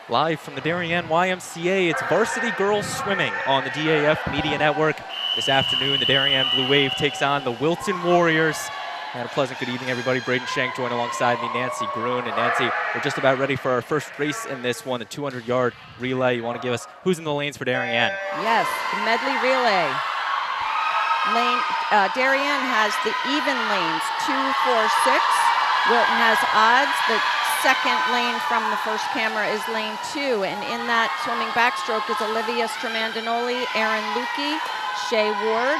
Live from the Darien YMCA, it's Varsity Girls Swimming on the DAF Media Network. This afternoon, the Darien Blue Wave takes on the Wilton Warriors. And a pleasant good evening, everybody. Braden Shank joined alongside me, Nancy Gruen. And Nancy, we're just about ready for our first race in this one, the 200-yard relay. You want to give us who's in the lanes for Darien? Yes, the Medley Relay. Darien has the even lanes, 2, 4, 6. Wilton has odds. The second lane from the first camera is lane 2, and in that swimming backstroke is Olivia Stramandinoli, Erin Lukey, Shay Ward,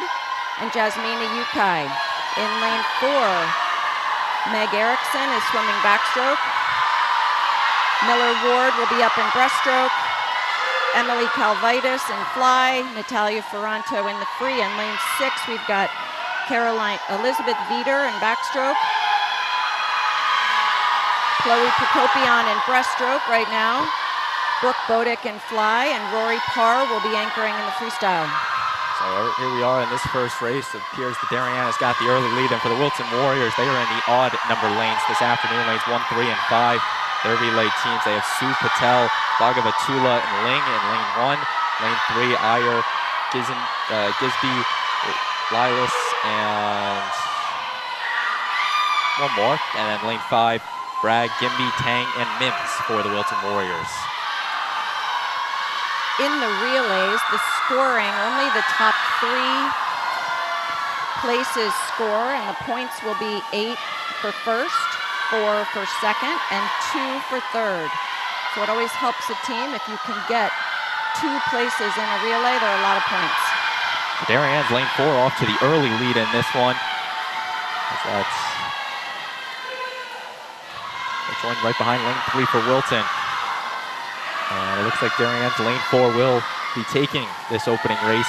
and Jasmina Yukai. In lane 4, Meg Erickson is swimming backstroke. Miller Ward will be up in breaststroke. Emily Calvitis in fly, Natalia Ferranto in the free. In lane 6, we've got Elizabeth Veeder in backstroke. Chloe Prokopian in breaststroke right now. Brooke Bodick in fly, and Rory Parr will be anchoring in the freestyle. So here we are in this first race. It appears that Darien has got the early lead, and for the Wilton Warriors, they are in the odd number lanes this afternoon, lanes 1, 3, and 5. Their relay teams, they have Sue Patel, Bhagavatula, and Ling in lane 1. Lane 3, Iyer, Gisby, Lilas, and one more. And then lane 5, Bragg, Gimby, Tang, and Mims for the Wilton Warriors. In the relays, the scoring, only the top 3 places score, and the points will be 8 for first, 4 for second, and 2 for third. So it always helps a team if you can get 2 places in a relay. There are a lot of points. Darien's lane 4 off to the early lead in this one. They're joined right behind lane 3 for Wilton. And it looks like Darien's lane 4 will be taking this opening race.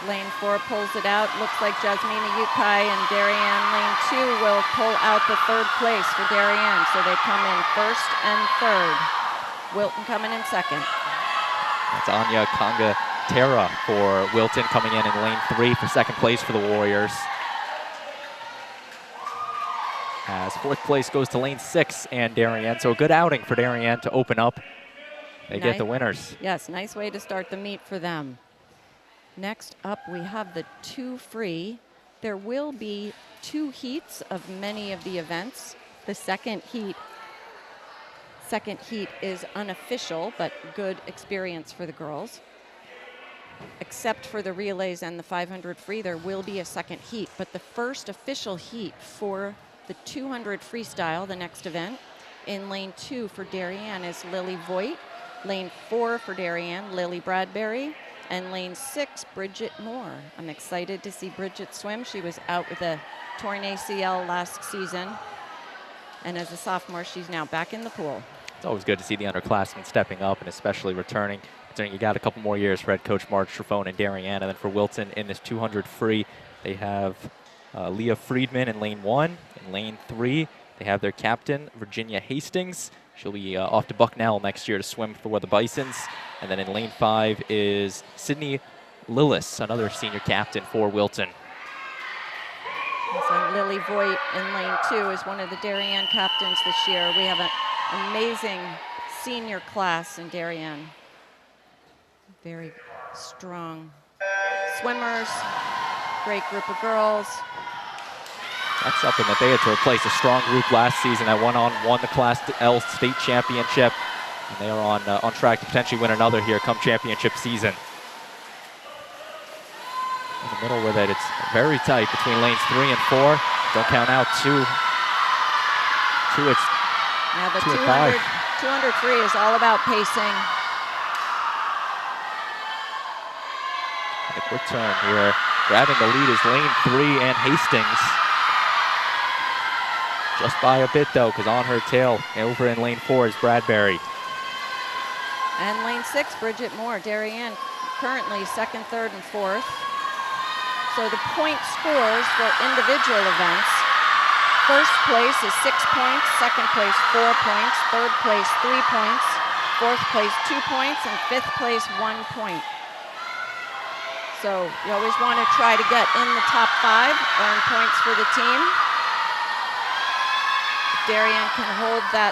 Lane 4 pulls it out. Looks like Jasmina Yukai and Darien lane 2 will pull out the third place for Darien. So they come in first and third. Wilton coming in second. That's Anya Conga-Terra for Wilton coming in lane 3 for second place for the Warriors. As fourth place goes to lane 6 and Darien. So a good outing for Darien to open up. They get the winners. Yes, nice way to start the meet for them. Next up, we have the 2 free. There will be 2 heats of many of the events. The second heat is unofficial, but good experience for the girls. Except for the relays and the 500 free, there will be a second heat. But the first official heat for the 200 freestyle, the next event, in lane 2 for Darien is Lily Voigt. Lane 4 for Darien, Lily Bradbury. And lane 6, Bridget Moore. I'm excited to see Bridget swim. She was out with a torn ACL last season. And as a sophomore, she's now back in the pool. It's always good to see the underclassmen stepping up and especially returning. You got a couple more years for head coach Marge Trefone and Darien. And then for Wilton in this 200 free, they have Leah Friedman in lane 1. In lane 3, they have their captain, Virginia Hastings. She'll be off to Bucknell next year to swim for the Bisons. And then in lane 5 is Sydney Lillis, another senior captain for Wilton. So Lily Voigt in lane 2 is one of the Darien captains this year. We have an amazing senior class in Darien. Very strong swimmers, great group of girls. That's something that they had to replace a strong group last season that won the Class L state championship. And they are on track to potentially win another here come championship season. In the middle with it, it's very tight between lanes 3 and 4. Don't count out 2. It's now the 2 and 5. 200 free is all about pacing. And a quick turn here. Grabbing the lead is lane 3 and Hastings. Just by a bit though, because on her tail over in lane 4 is Bradbury. And lane 6, Bridget Moore. Darien currently second, third, and fourth. So the point scores for individual events. First place is 6 points, second place 4 points, third place 3 points, fourth place 2 points, and fifth place 1 point. So you always want to try to get in the top 5, earn points for the team. Darien can hold that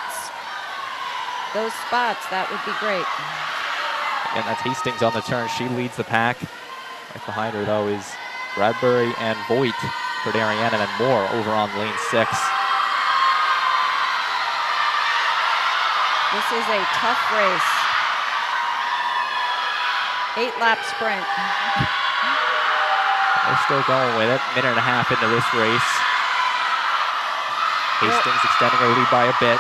those spots, that would be great. And that's Hastings on the turn. She leads the pack. Right behind her, though, is Bradbury and Voigt for Darien, and then Moore over on lane 6. This is a tough race. 8-lap sprint. They're still going with it. Minute and a half into this race. Hastings extending her lead by a bit.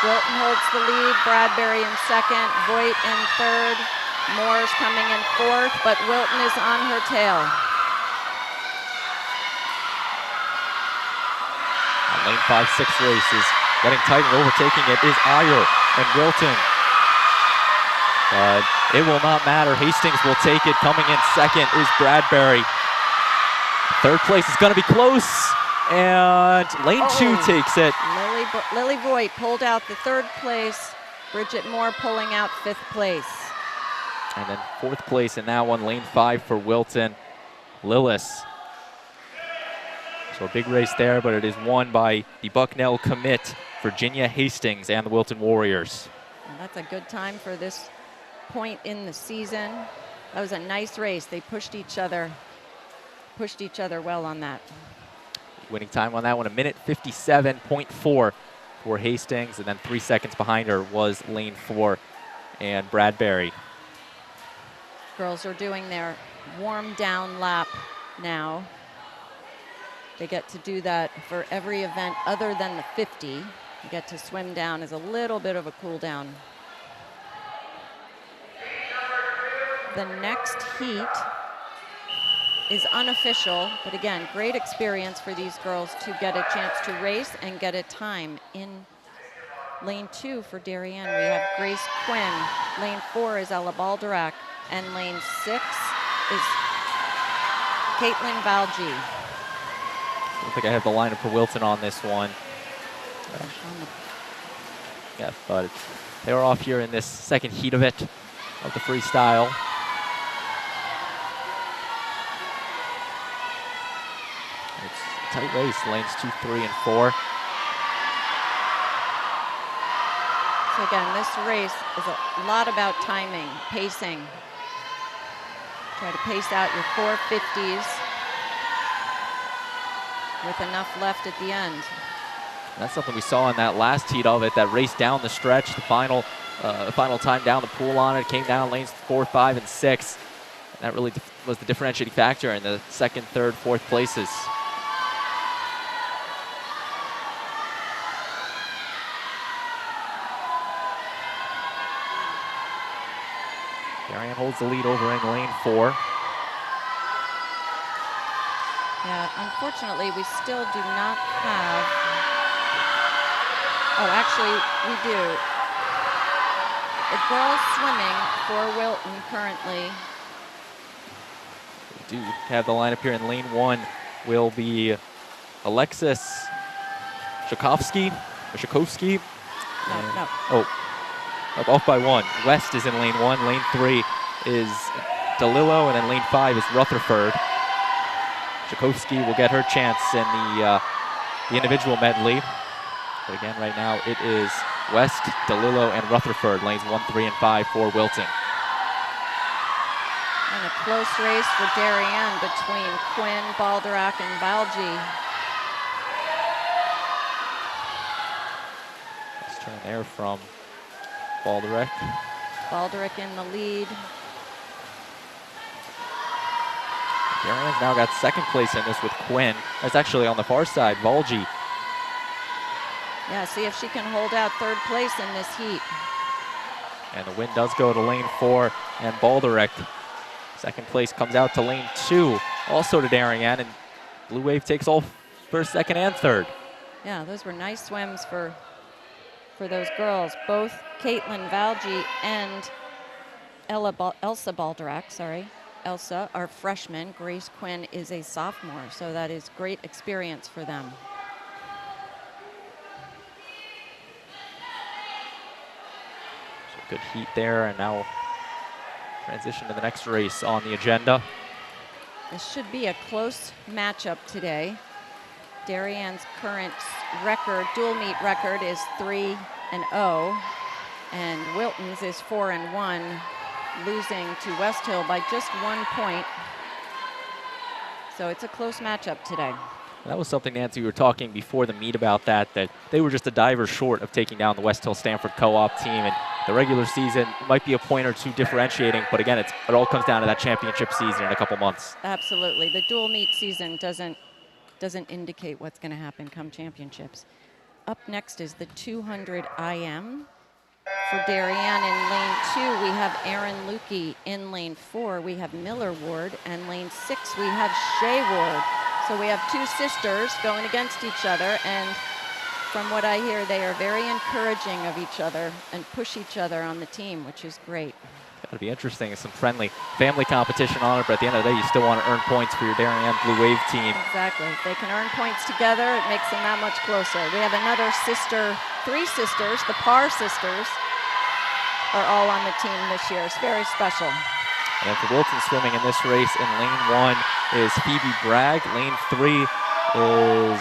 Wilton holds the lead. Bradbury in second. Voigt in third. Moore's coming in fourth, but Wilton is on her tail. Lane 5-6 race is getting tight, and overtaking it is Iyer and Wilton. But it will not matter. Hastings will take it. Coming in second is Bradbury. Third place is going to be close, and lane 2 takes it. Lily Voigt pulled out the third place. Bridget Moore pulling out 5th place. And then 4th place in that one, lane 5 for Wilton. Lillis. So a big race there, but it is won by the Bucknell commit, Virginia Hastings and the Wilton Warriors. Well, that's a good time for this point in the season. That was a nice race. They pushed each other well on that. Winning time on that one, 1:57.4 for Hastings, and then 3 seconds behind her was lane 4 and Bradbury. Girls are doing their warm down lap now. They get to do that for every event other than the 50. You get to swim down as a little bit of a cool down. The next heat is unofficial, but again, great experience for these girls to get a chance to race and get a time. In lane 2 for Darien, we have Grace Quinn. Lane 4 is Ella Balderac, and lane 6 is Caitlin Valji. I don't think I have the lineup for Wilton on this one. Yeah, but they were off here in this second heat of it, of the freestyle. It's a tight race, lanes 2, 3, and 4. So again, this race is a lot about timing, pacing. Try to pace out your 450s with enough left at the end. And that's something we saw in that last heat of it, that race down the stretch, the final time down the pool on it, came down lanes 4, 5, and 6. And that really was the differentiating factor in the 2nd, 3rd, 4th places. Darien holds the lead over in lane 4. Yeah, unfortunately, we still do not have, oh, actually, we do. The girls swimming for Wilton currently. We do have the lineup here in lane 1 will be Alexis Shakovsky. No. Oh, off by 1. West is in lane 1. Lane 3 is DeLillo, and then lane 5 is Rutherford. Shakovsky will get her chance in the individual medley. But again, right now it is West, DeLillo, and Rutherford, lanes 1, 3, and 5 for Wilton. And a close race for Darien between Quinn, Balderac, and Valji. Let's turn there from Balderac. Balderac in the lead. Darien's now got 2nd place in this with Quinn. That's actually on the far side, Valji. Yeah, see if she can hold out 3rd place in this heat. And the win does go to lane 4 and Balderac. 2nd place comes out to lane 2, also to Darien, and Blue Wave takes all 1st, 2nd, and 3rd. Yeah, those were nice swims for those girls. Both Caitlin Valji and Elsa Balderac, Elsa are freshmen. Grace Quinn is a sophomore, so that is great experience for them. So good heat there, and now transition to the next race on the agenda. This should be a close matchup today. Darien's current record, dual meet record, is 3-0. And Wilton's is 4-1, losing to West Hill by just 1 point. So it's a close matchup today. That was something, Nancy, we were talking before the meet about that they were just a diver short of taking down the West Hill Stanford co-op team. And the regular season might be a point or two differentiating, but again, it all comes down to that championship season in a couple months. Absolutely. The dual meet season doesn't indicate what's going to happen come championships. Up next is the 200 IM. For Darien in lane 2, we have Aaron Lukey. In lane 4, we have Miller Ward. And lane 6, we have Shea Ward. So we have two sisters going against each other, and from what I hear, they are very encouraging of each other and push each other on the team, which is great. That'll be interesting. It's some friendly family competition on it, but at the end of the day, you still want to earn points for your Darien Blue Wave team. Exactly. If they can earn points together, it makes them that much closer. We have another sister, 3 sisters, the Parr sisters, are all on the team this year. It's very special. And then for Wilton swimming in this race, in lane 1 is Phoebe Bragg. Lane 3 is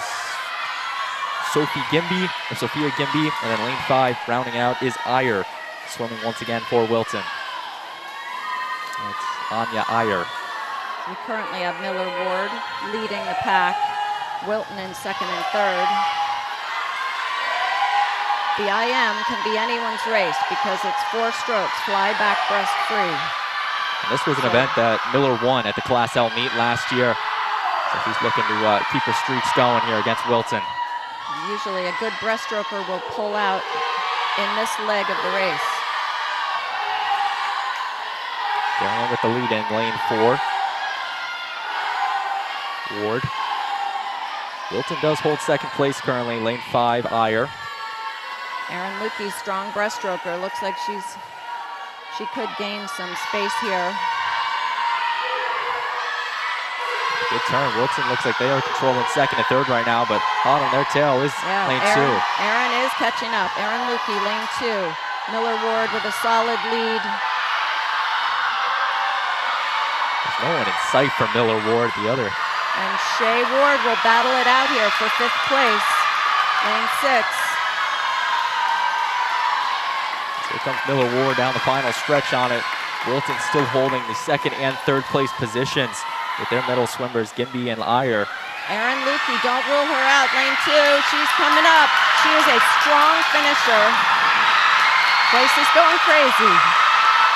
Sophia Gimby. And then lane 5, rounding out, is Iyer, swimming once again for Wilton. That's Anya Iyer. We currently have Miller Ward leading the pack, Wilton in 2nd and 3rd. The IM can be anyone's race because it's 4 strokes, fly back breast free. And this was an event that Miller won at the Class L meet last year. So he's looking to keep her streaks going here against Wilton. Usually a good breaststroker will pull out in this leg of the race. Darien with the lead in lane 4. Ward. Wilton does hold 2nd place currently, lane 5, Iyer. Aaron Lukey, strong breaststroker. Looks like she could gain some space here. Good turn. Wilton looks like they are controlling 2nd and 3rd right now, but hot on their tail is lane 2. Aaron is catching up. Aaron Lukey, lane 2. Miller Ward with a solid lead. There's no one in sight for Miller Ward, the other. And Shea Ward will battle it out here for 5th place. Lane 6. Here comes Miller Ward down the final stretch on it. Wilton still holding the 2nd and 3rd place positions with their medal swimmers, Gimby and Iyer. Aaron Lukey, don't rule her out. Lane 2, she's coming up. She is a strong finisher. Place is going crazy.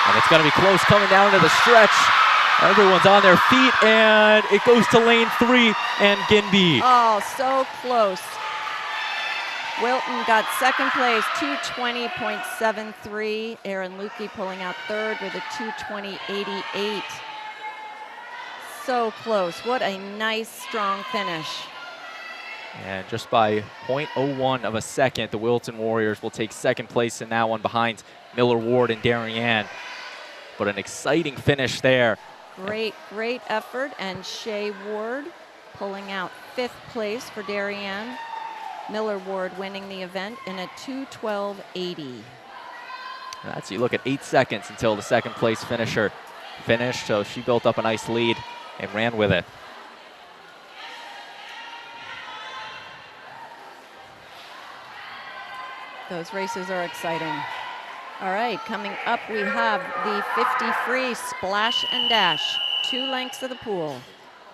And it's going to be close coming down to the stretch. Everyone's on their feet, and it goes to lane 3 and Gimby. Oh, so close. Wilton got 2nd place, 220.73. Aaron Lukey pulling out 3rd with a 220.88. So close. What a nice, strong finish. And just by 0.01 of a second, the Wilton Warriors will take 2nd place in that one behind Miller Ward and Darien. But an exciting finish there. Great, great effort. And Shea Ward pulling out 5th place for Darien. Miller Ward winning the event in a 2:12.80. That's, you look at 8 seconds until the 2nd place finisher finished, so she built up a nice lead and ran with it. Those races are exciting. All right, coming up we have the 50 free splash and dash, 2 lengths of the pool.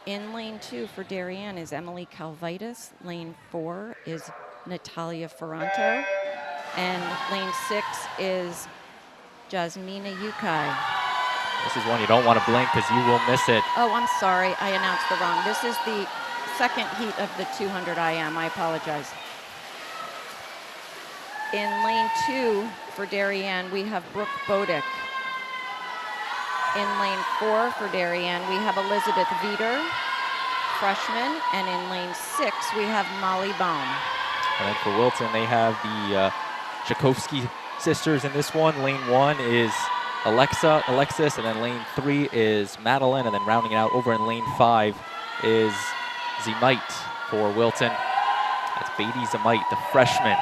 In lane 2 for Darien is Emily Calvitis. Lane 4 is Natalia Ferranto. And lane 6 is Jasmina Yukai. This is one you don't want to blink because you will miss it. Oh, I'm sorry, I announced the wrong. This is the 2nd heat of the 200 IM, I apologize. In lane 2 for Darien, we have Brooke Bodick. In lane 4 for Darien, we have Elizabeth Veeder, freshman. And in lane 6, we have Molly Baum. And then for Wilton, they have the Tchaikovsky sisters in this one. Lane 1 is Alexis, and then lane 3 is Madeline, and then rounding it out over in lane 5 is Zemite for Wilton. That's Beatty Zemite, the freshman.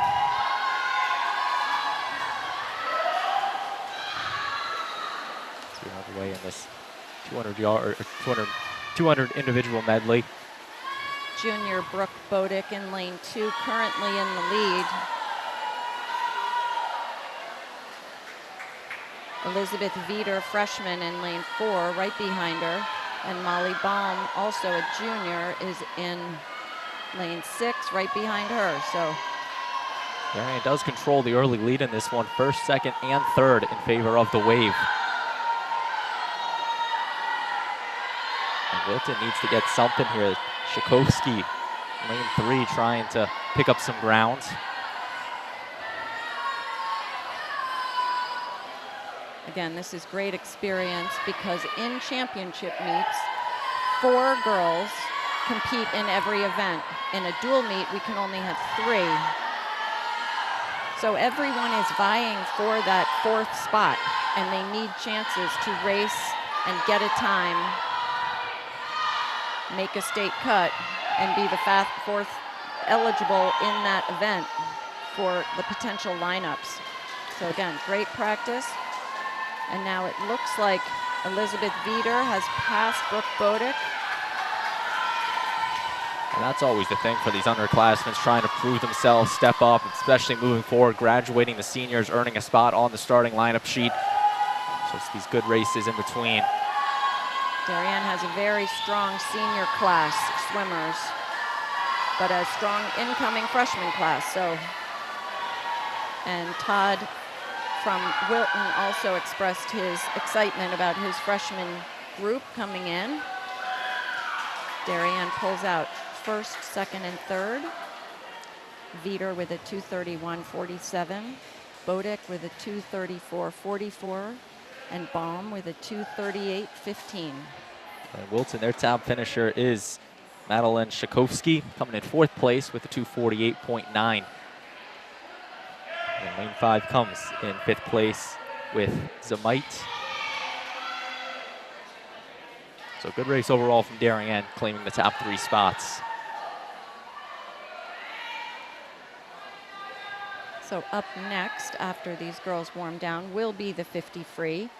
So we're all the way in this 200 individual medley. Junior Brooke Bodick in lane 2, currently in the lead. Elizabeth Veeder, freshman, in lane 4, right behind her. And Molly Baum, also a junior, is in lane 6, right behind her. So Darien does control the early lead in this one, first, second, and third in favor of the Wave. And Wilton needs to get something here. Shakovsky, lane 3, trying to pick up some ground. Again, this is great experience because in championship meets, 4 girls compete in every event. In a dual meet, we can only have 3. So everyone is vying for that 4th spot, and they need chances to race and get a time, make a state cut, and be the 4th eligible in that event for the potential lineups. So again, great practice. And now it looks like Elizabeth Veeder has passed Brooke Bodick. And that's always the thing for these underclassmen, trying to prove themselves, step up, especially moving forward, graduating the seniors, earning a spot on the starting lineup sheet. So it's these good races in between. Darien has a very strong senior class of swimmers, but a strong incoming freshman class. So, and Todd from Wilton also expressed his excitement about his freshman group coming in. Darien pulls out first, second, and third. Veeder with a 2:31.47. Bodick with a 2:34.44. And Baum with a 2:38.15. Wilton, their top finisher is Madeline Shakovsky, coming in 4th place with a 2:48.9. And lane 5 comes in 5th place with Zamite. So good race overall from Darien, claiming the top 3 spots. So up next, after these girls warm down, will be the 50 free.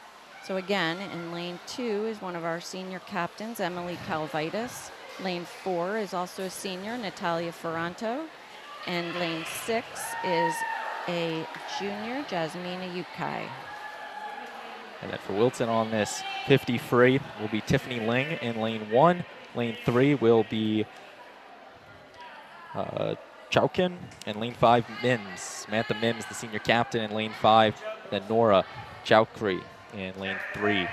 So again, in lane 2 is one of our senior captains, Emily Calvitis. Lane 4 is also a senior, Natalia Ferranto. And lane 6 is a junior, Jasmina Yukai. And then for Wilton on this 50 free will be Tiffany Ling in lane 1. Lane 3 will be Chowkin. And lane 5, Mims. Samantha Mims, the senior captain in lane 5. Then Nora Chowkri in lane 3.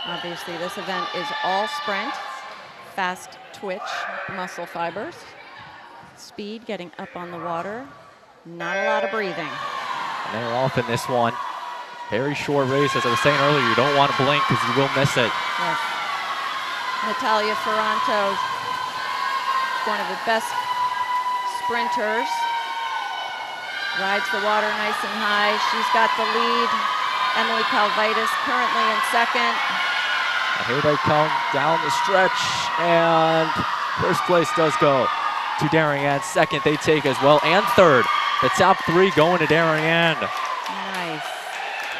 Obviously, this event is all sprint, fast twitch, muscle fibers, speed, getting up on the water, not a lot of breathing. And they're off in this one. Very short race, as I was saying earlier, you don't want to blink because you will miss it. Yes. Natalia Ferranto, one of the best sprinters, rides the water nice and high. She's got the lead. Emily Calvitis currently in 2nd. And here they come down the stretch, and first place does go to Darien. 2nd they take as well, and 3rd. The top 3 going to Darien. Nice.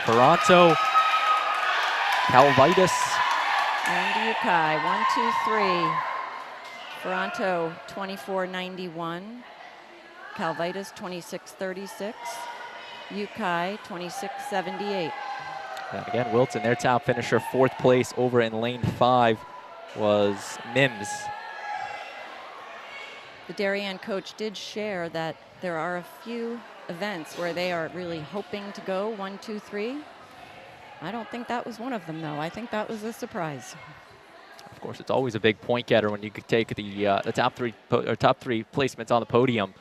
Ferranto, Calvitis, and Yukai, 1, 2, 3. Ferranto, 24.91. Calvitis, 26.36. Yukai, 26.78. And again, Wilton, their top finisher, 4th place over in lane 5 was Mims. The Darien coach did share that there are a few events where they are really hoping to go 1, 2, 3. I don't think that was one of them, though. I think that was a surprise. Of course, it's always a big point getter when you could take the top three placements on the podium.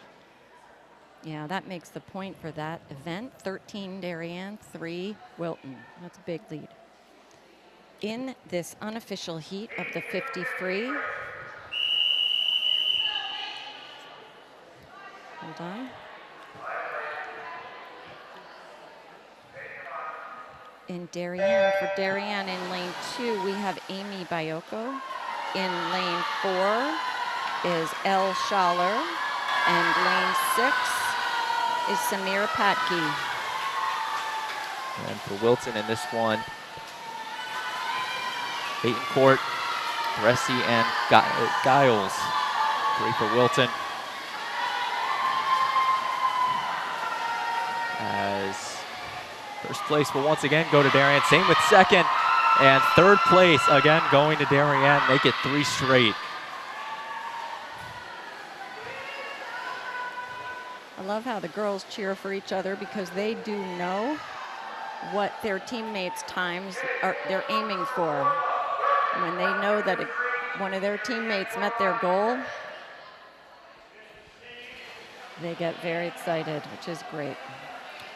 Yeah, that makes the point for that event. 13 Darien, 3 Wilton. That's a big lead. In this unofficial heat of the 50 free. Hold on. In Darien, for Darien in lane 2, we have Amy Bayoko. In lane 4 is Elle Schaller. And lane 6 is Samira Patke. And for Wilton in this one, Batencourt, Bressi, and Giles. 3 for Wilton. as first place will once again go to Darien. Same with second and third place again going to Darien. Make it 3 straight. I love how the girls cheer for each other because they do know what their teammates' times they're aiming for. When they know that one of their teammates met their goal, they get very excited, which is great.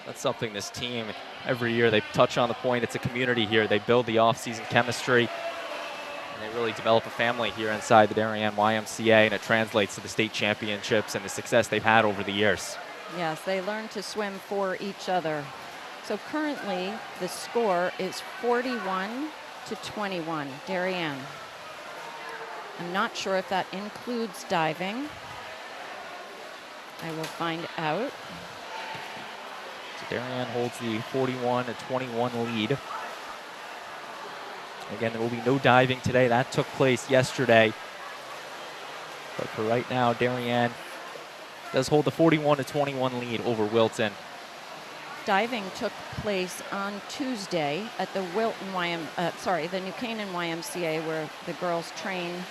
That's something this team, every year they touch on the point, it's a community here. They build the off-season chemistry, and they really develop a family here inside the Darien YMCA, and it translates to the state championships and the success they've had over the years. Yes, they learn to swim for each other. So currently, the score is 41-21, Darien. I'm not sure if that includes diving. I will find out. So Darien holds the 41-21 lead. Again, there will be no diving today. That took place yesterday. But for right now, Darien does hold the 41-21 lead over Wilton. Diving took place on Tuesday at the the New Canaan YMCA, where the girls train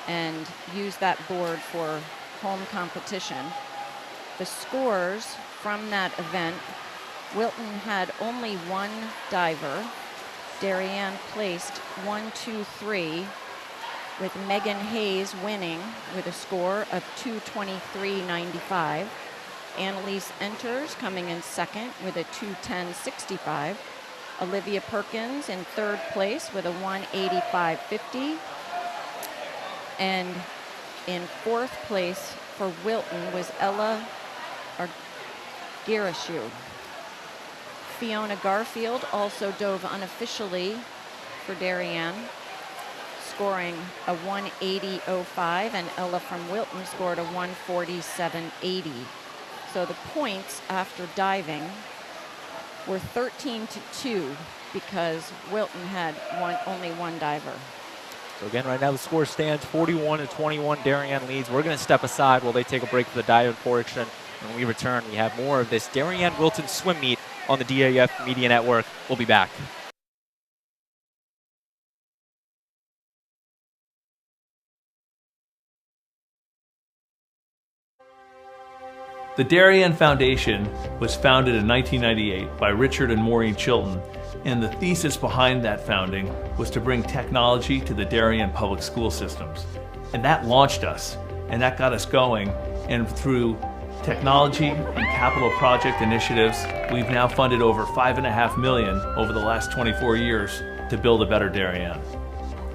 and use that board for home competition. The scores from that event, Wilton had only 1 diver. Darien placed 1, 2, 3, with Megan Hayes winning with a score of 2:23.95. Annalise Enters coming in second with a 2:10.65. Olivia Perkins in third place with a 1:85.50. And in fourth place for Wilton was Ella Girashu. Fiona Garfield also dove unofficially for Darien, scoring a 1:80.05, and Ella from Wilton scored a 1:47.80. So the points after diving were 13-2 because Wilton had only 1 diver. So again, right now the score stands 41-21. Darien leads. We're going to step aside while they take a break for the diving portion. When we return, we have more of this Darien-Wilton swim meet on the DAF Media Network. We'll be back. The Darien Foundation was founded in 1998 by Richard and Maureen Chilton, and the thesis behind that founding was to bring technology to the Darien public school systems. And that launched us, and that got us going, and through technology and capital project initiatives, we've now funded over $5.5 million over the last 24 years to build a better Darien.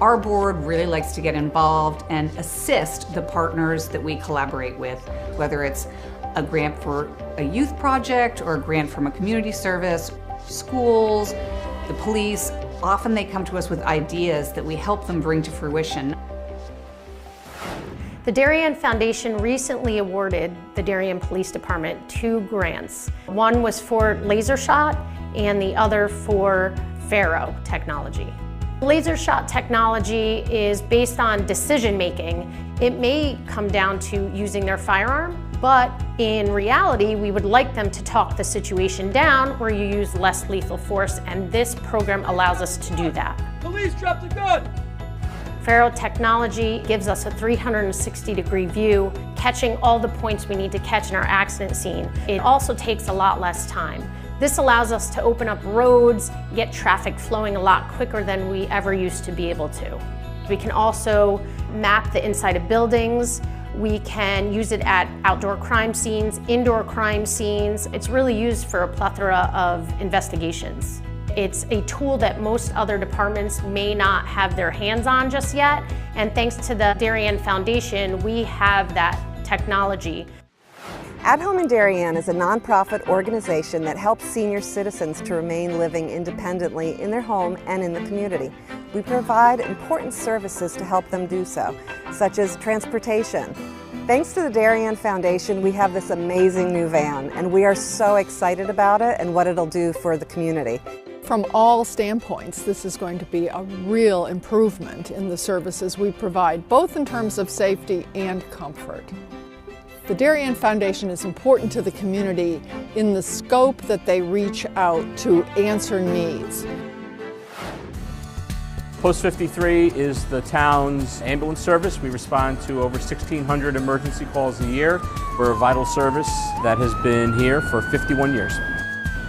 Our board really likes to get involved and assist the partners that we collaborate with, whether it's a grant for a youth project or a grant from a community service, schools, the police. Often they come to us with ideas that we help them bring to fruition. The Darien Foundation recently awarded the Darien Police Department 2 grants. One was for laser shot and the other for Faro technology. Laser shot technology is based on decision making. It may come down to using their firearm, but in reality, we would like them to talk the situation down where you use less lethal force, and this program allows us to do that. Police dropped a gun! Faro technology gives us a 360-degree view, catching all the points we need to catch in our accident scene. It also takes a lot less time. This allows us to open up roads, get traffic flowing a lot quicker than we ever used to be able to. We can also map the inside of buildings. We can use it at outdoor crime scenes, indoor crime scenes. It's really used for a plethora of investigations. It's a tool that most other departments may not have their hands on just yet, and thanks to the Darien Foundation, we have that technology. At Home in Darien is a nonprofit organization that helps senior citizens to remain living independently in their home and in the community. We provide important services to help them do so, such as transportation. Thanks to the Darien Foundation, we have this amazing new van, and we are so excited about it and what it'll do for the community. From all standpoints, this is going to be a real improvement in the services we provide, both in terms of safety and comfort. The Darien Foundation is important to the community in the scope that they reach out to answer needs. Post 53 is the town's ambulance service. We respond to over 1,600 emergency calls a year. We're a vital service that has been here for 51 years.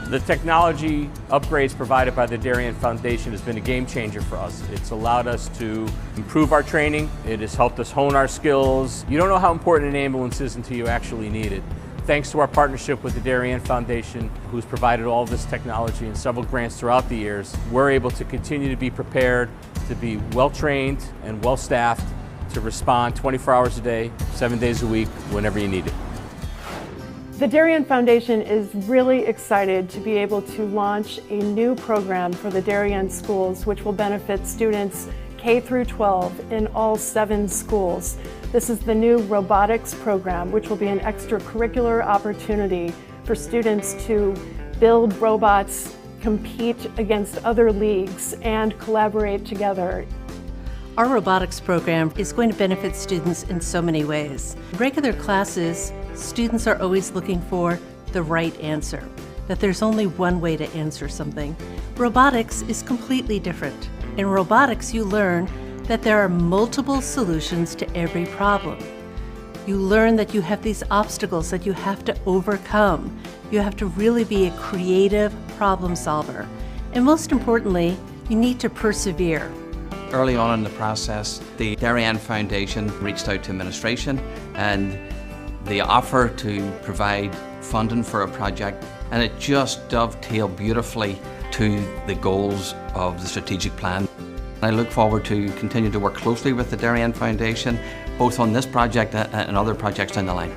The technology upgrades provided by the Darien Foundation has been a game changer for us. It's allowed us to improve our training. It has helped us hone our skills. You don't know how important an ambulance is until you actually need it. Thanks to our partnership with the Darien Foundation, who's provided all this technology and several grants throughout the years, we're able to continue to be prepared, to be well-trained and well-staffed, to respond 24 hours a day, 7 days a week, whenever you need it. The Darien Foundation is really excited to be able to launch a new program for the Darien schools, which will benefit students K through 12 in all 7 schools. This is the new robotics program, which will be an extracurricular opportunity for students to build robots, compete against other leagues, and collaborate together. Our robotics program is going to benefit students in so many ways. In regular classes, students are always looking for the right answer, that there's only one way to answer something. Robotics is completely different. In robotics, you learn that there are multiple solutions to every problem. You learn that you have these obstacles that you have to overcome. You have to really be a creative problem solver. And most importantly, you need to persevere. Early on in the process, the Darien Foundation reached out to administration and they offered to provide funding for a project, and it just dovetailed beautifully to the goals of the strategic plan. I look forward to continue to work closely with the Darien Foundation, both on this project and other projects down the line.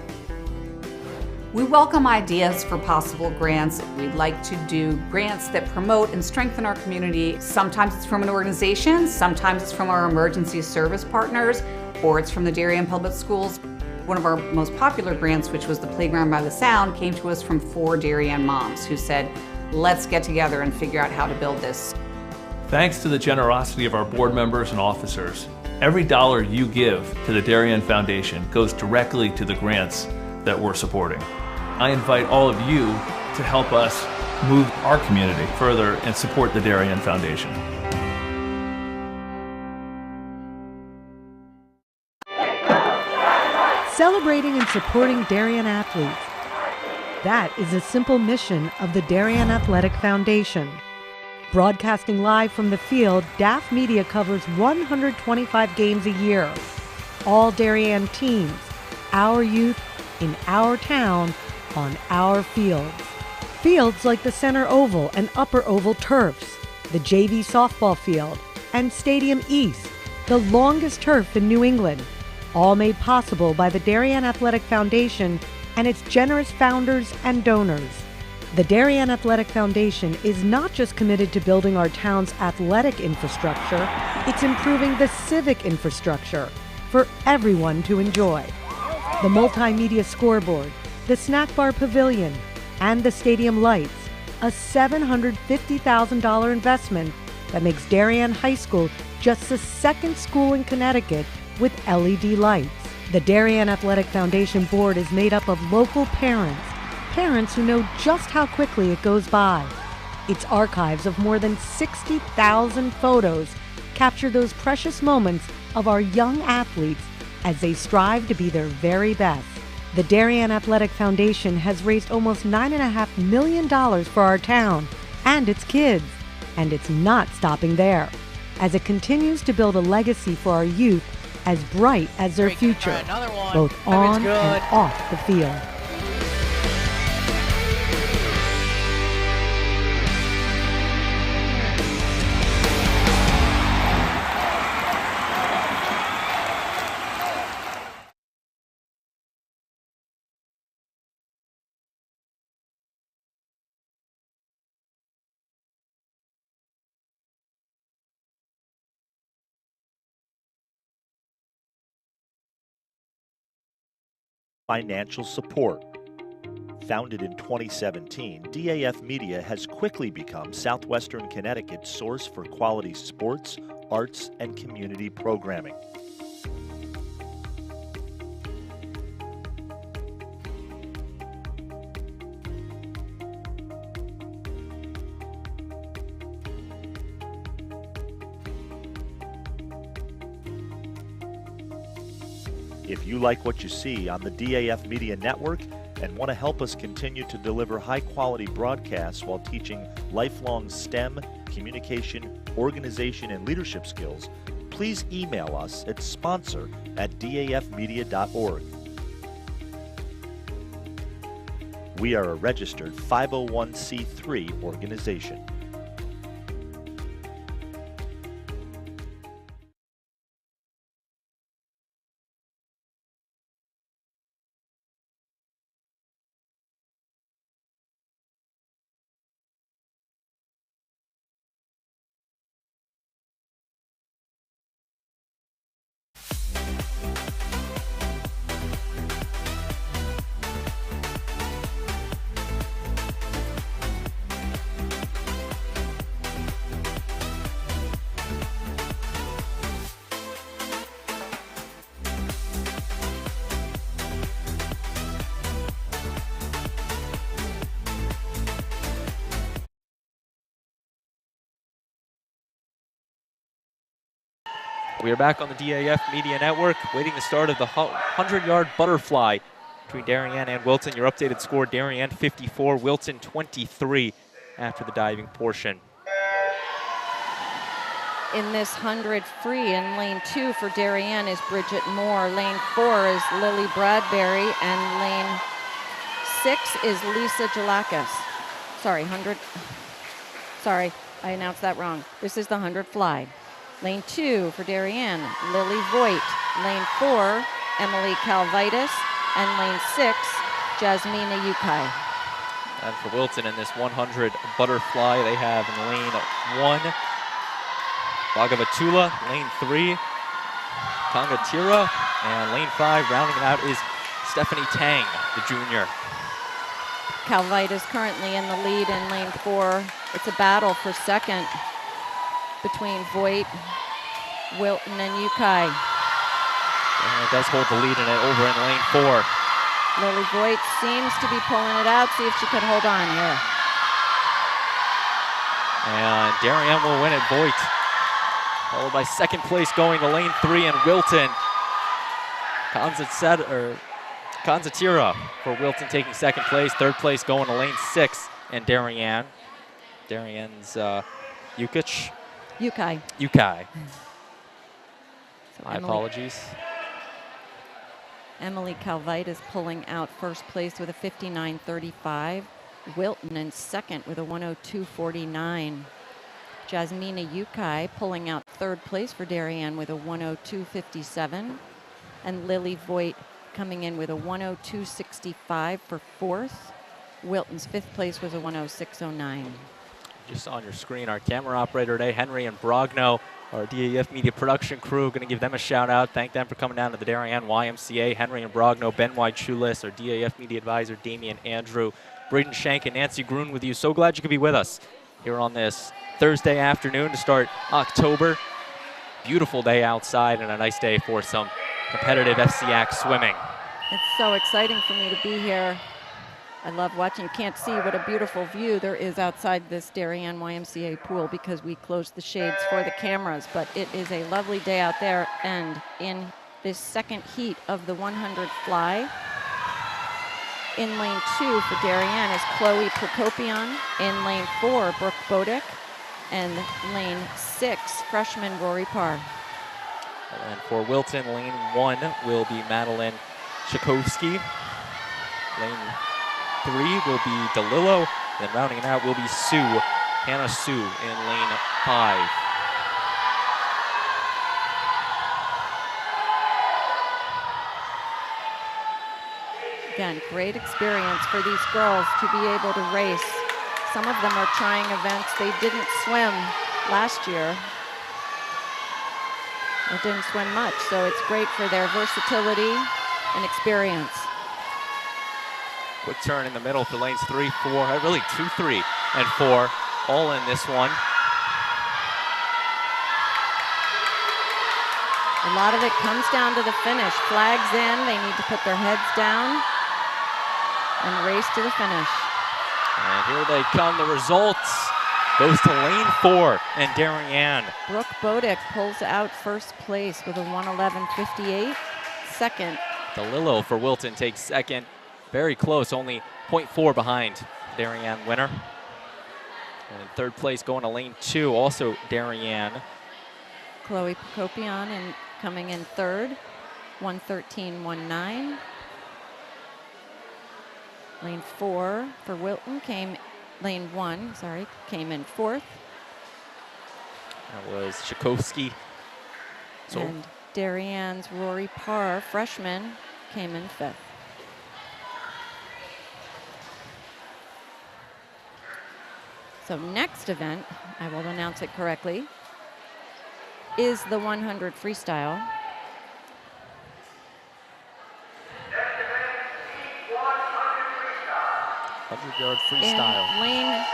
We welcome ideas for possible grants. We'd like to do grants that promote and strengthen our community. Sometimes it's from an organization, sometimes it's from our emergency service partners, or it's from the Darien Public Schools. One of our most popular grants, which was the Playground by the Sound, came to us from 4 Darien moms who said, let's get together and figure out how to build this. Thanks to the generosity of our board members and officers, every dollar you give to the Darien Foundation goes directly to the grants that we're supporting. I invite all of you to help us move our community further and support the Darien Foundation. Celebrating and supporting Darien athletes. That is a simple mission of the Darien Athletic Foundation. Broadcasting live from the field, DAF Media covers 125 games a year. All Darien teams, our youth, in our town, on our fields. Fields like the Center Oval and Upper Oval turfs, the JV softball field, and Stadium East, the longest turf in New England. All made possible by the Darien Athletic Foundation and its generous founders and donors. The Darien Athletic Foundation is not just committed to building our town's athletic infrastructure, it's improving the civic infrastructure for everyone to enjoy. The multimedia scoreboard, the snack bar pavilion, and the stadium lights, a $750,000 investment that makes Darien High School just the second school in Connecticut with LED lights. The Darien Athletic Foundation board is made up of local parents who know just how quickly it goes by. Its archives of more than 60,000 photos capture those precious moments of our young athletes as they strive to be their very best. The Darien Athletic Foundation has raised almost $9.5 million for our town and its kids, and it's not stopping there, as it continues to build a legacy for our youth as bright as their future, both on and off the field. Financial support. Founded in 2017, DAF Media has quickly become Southwestern Connecticut's source for quality sports, arts, and community programming. If you like what you see on the DAF Media Network and want to help us continue to deliver high-quality broadcasts while teaching lifelong STEM, communication, organization, and leadership skills, please email us at sponsor@dafmedia.org. We are a registered 501c3 organization. We are back on the DAF Media Network, waiting the start of the 100-yard butterfly between Darien and Wilton. Your updated score, Darien 54, Wilton 23 after the diving portion. In this 100 free in lane 2 for Darien is Bridget Moore. Lane 4 is Lily Bradbury, and lane 6 is Lisa Jalakis. Sorry, 100. Sorry, I announced that wrong. This is the 100 fly. Lane 2 for Darien, Lily Voigt. Lane 4, Emily Calvitis. And lane 6, Jasmina Yukai. And for Wilton in this 100 butterfly, they have in lane 1, Bhagavatula. Lane 3, Kangatira. And lane 5, rounding it out, is Stephanie Tang, the junior. Calvitis currently in the lead in lane 4. It's a battle for second between Voigt, Wilton, and Yukai. And it does hold the lead in it over in lane 4. Lily Voigt seems to be pulling it out. See if she can hold on here. And Darien will win it, Voigt. Followed by second place going to lane 3 and Wilton. Kanzatira for Wilton taking second place. Third place going to lane 6 and Darien. Darien's Yukai. So My apologies. Emily Calvite is pulling out first place with a 59.35. Wilton in second with a 102.49. Jasmina Yukai pulling out third place for Darien with a 102.57. And Lily Voigt coming in with a 102.65 for fourth. Wilton's fifth place was a 106.09. Just on your screen, our camera operator today, Henry and Brogno, our DAF Media production crew. Going to give them a shout out. Thank them for coming down to the Darien YMCA. Henry and Brogno, Ben White-Schulis, our DAF Media advisor, Damian Andrew, Braden Shank, and Nancy Grun with you. So glad you could be with us here on this Thursday afternoon to start October. Beautiful day outside and a nice day for some competitive FCIAC swimming. It's so exciting for me to be here. I love watching. You can't see what a beautiful view there is outside this Darien YMCA pool because we closed the shades for the cameras, but it is a lovely day out there. And in this second heat of the 100 fly, in lane 2 for Darien is Chloe Prokopian. In lane 4, Brooke Bodick. And lane 6, freshman Rory Parr. And for Wilton, lane 1 will be Madeline Tchaikovsky. Lane 3 will be DeLillo. Then rounding it out will be Hannah Sue in lane 5. Again, great experience for these girls to be able to race. Some of them are trying events. They didn't swim last year. They didn't swim much, so it's great for their versatility and experience. Quick turn in the middle for lanes 3, 4, really 2, 3, and 4, all in this one. A lot of it comes down to the finish. Flags in, they need to put their heads down and race to the finish. And here they come, the results. Goes to lane 4 and Darien. Brooke Bodick pulls out first place with a 111.58. second. DeLillo for Wilton takes second. Very close, only 0.4 behind Darien winner. And in third place going to lane 2, also Darien. Chloe Prokopian and coming in third, 1:13.19. Lane 4 for Wilton lane 1, came in fourth. That was Tchaikovsky. And Darien's Rory Parr, freshman, came in fifth. So next event, I will announce it correctly, is the 100 freestyle. Yard freestyle. In lane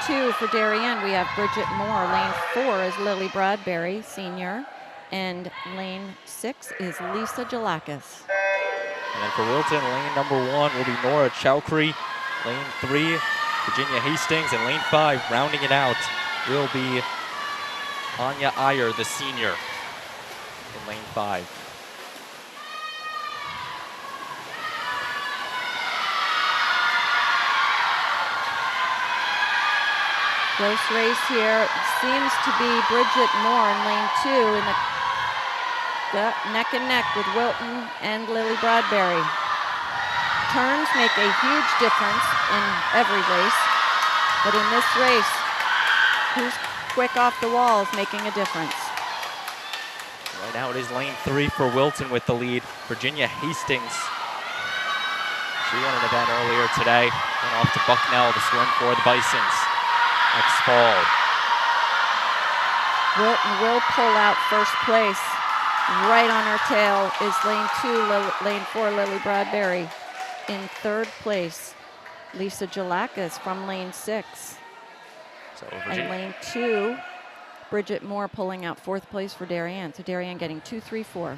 2 for Darien, we have Bridget Moore. Lane 4 is Lily Bradbury, senior. And lane 6 is Lisa Jalakis. And then for Wilton, lane number 1 will be Nora Chowkri. Lane 3, Virginia Hastings. And lane 5, rounding it out, will be Anya Iyer, the senior, in lane 5. Close race here. Seems to be Bridget Moore in lane 2 in the neck and neck with Wilton and Lily Bradbury. Turns make a huge difference in every race, but in this race, who's quick off the wall is making a difference. Right now it is lane 3 for Wilton with the lead. Virginia Hastings. She won an event earlier today. Went off to Bucknell to swim for the Bisons next fall. Wilton will pull out first place. Right on her tail is lane 2, lane 4, Lily Bradbury. In third place, Lisa Jalakis from lane 6. So and lane 2, Bridget Moore pulling out fourth place for Darien. So Darien getting 2, 3, 4.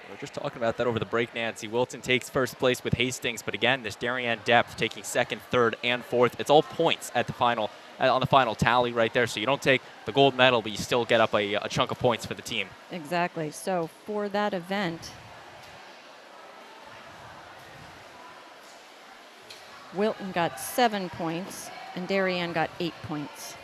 We were just talking about that over the break, Nancy. Wilton takes first place with Hastings, but again, this Darien depth taking second, third, and fourth. It's all points at the final, on the final tally right there. So you don't take the gold medal, but you still get up a chunk of points for the team. Exactly. So for that event, Wilton got 7 points and Darien got 8 points.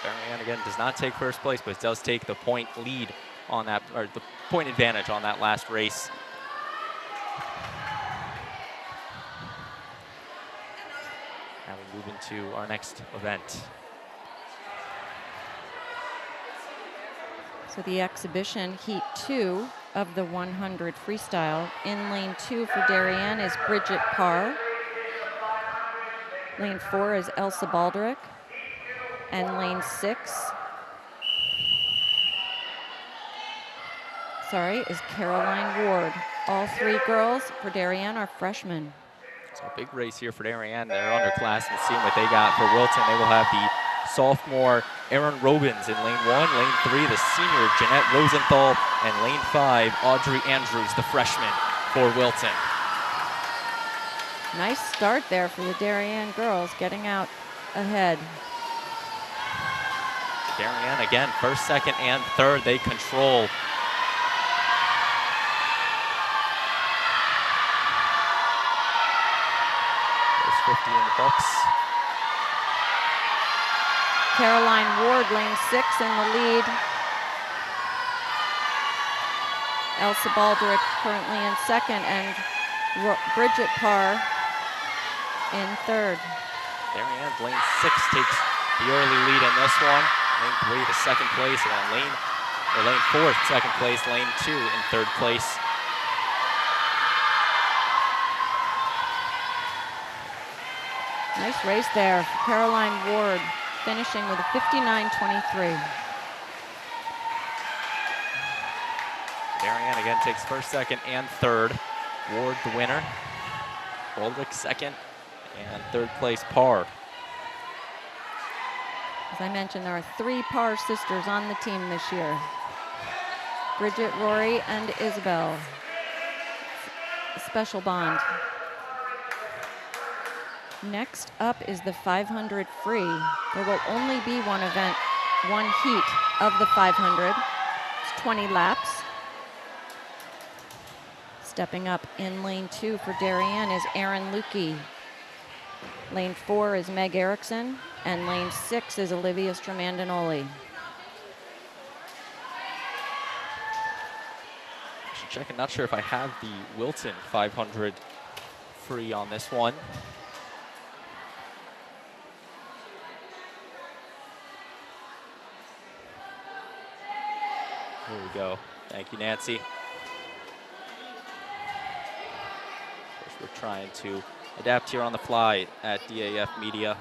Darien again does not take first place, but it does take the point lead on that, or the point advantage on that last race. Now we move into our next event. So the exhibition heat 2 of the 100 freestyle. In lane 2 for Darien is Bridget Parr. Lane 4 is Elsa Baldrick. And lane 6, is Caroline Ward. All 3 girls for Darien are freshmen. So a big race here for Darien. They're underclassmen, seeing what they got. For Wilton, they will have the sophomore Erin Robins in lane 1, lane 3, the senior Jeanette Rosenthal, and lane 5, Audrey Andrews, the freshman for Wilton. Nice start there for the Darien girls, getting out ahead. Darien again, first, second, and third, they control. There's 50 in the books. Caroline Ward, lane 6 in the lead. Elsa Baldrick currently in second, and Bridget Parr in third. Darien, lane 6 takes the early lead in this one. Lane 3 to second place, and on lane 4, second place, lane 2 in third place. Nice race there. Caroline Ward finishing with a 59.23. Darien again takes first, second, and third. Ward the winner. Baldrick second, and third place Parr. As I mentioned, there are 3 Parr sisters on the team this year. Bridget, Rory, and Isabel. A special bond. Next up is the 500 free. There will only be one event one heat of the 500. It's 20 laps. Stepping up in lane 2 for Darien is Erin Lukey. Lane 4 is Meg Erickson, and lane 6 is Olivia Stramandinoli. Checking, not sure if I have the Wilton 500 free on this one. Here we go. Thank you, Nancy. Of course, we're trying to adapt here on the fly at DAF Media.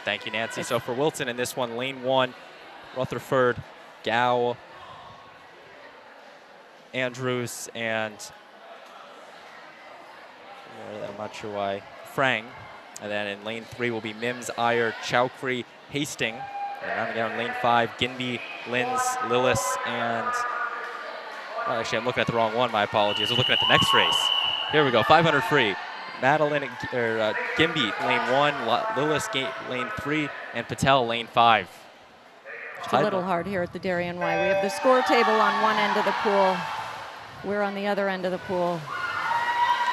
Thank you, Nancy. So for Wilton in this one, lane 1, Rutherford, Gow, Andrews, and I'm not sure why, Frang. And then in lane 3 will be Mims, Iyer, Chowkri, Hasting. And rounding down lane 5, Ginby, Linz, Lillis, and well, actually I'm looking at the wrong one, my apologies. I'm looking at the next race. Here we go, 500 free. Madeline, Ginby, lane 1, Lillis, lane 3, and Patel, lane 5. It's a little hard here at the Darien Y. We have the score table on one end of the pool. We're on the other end of the pool.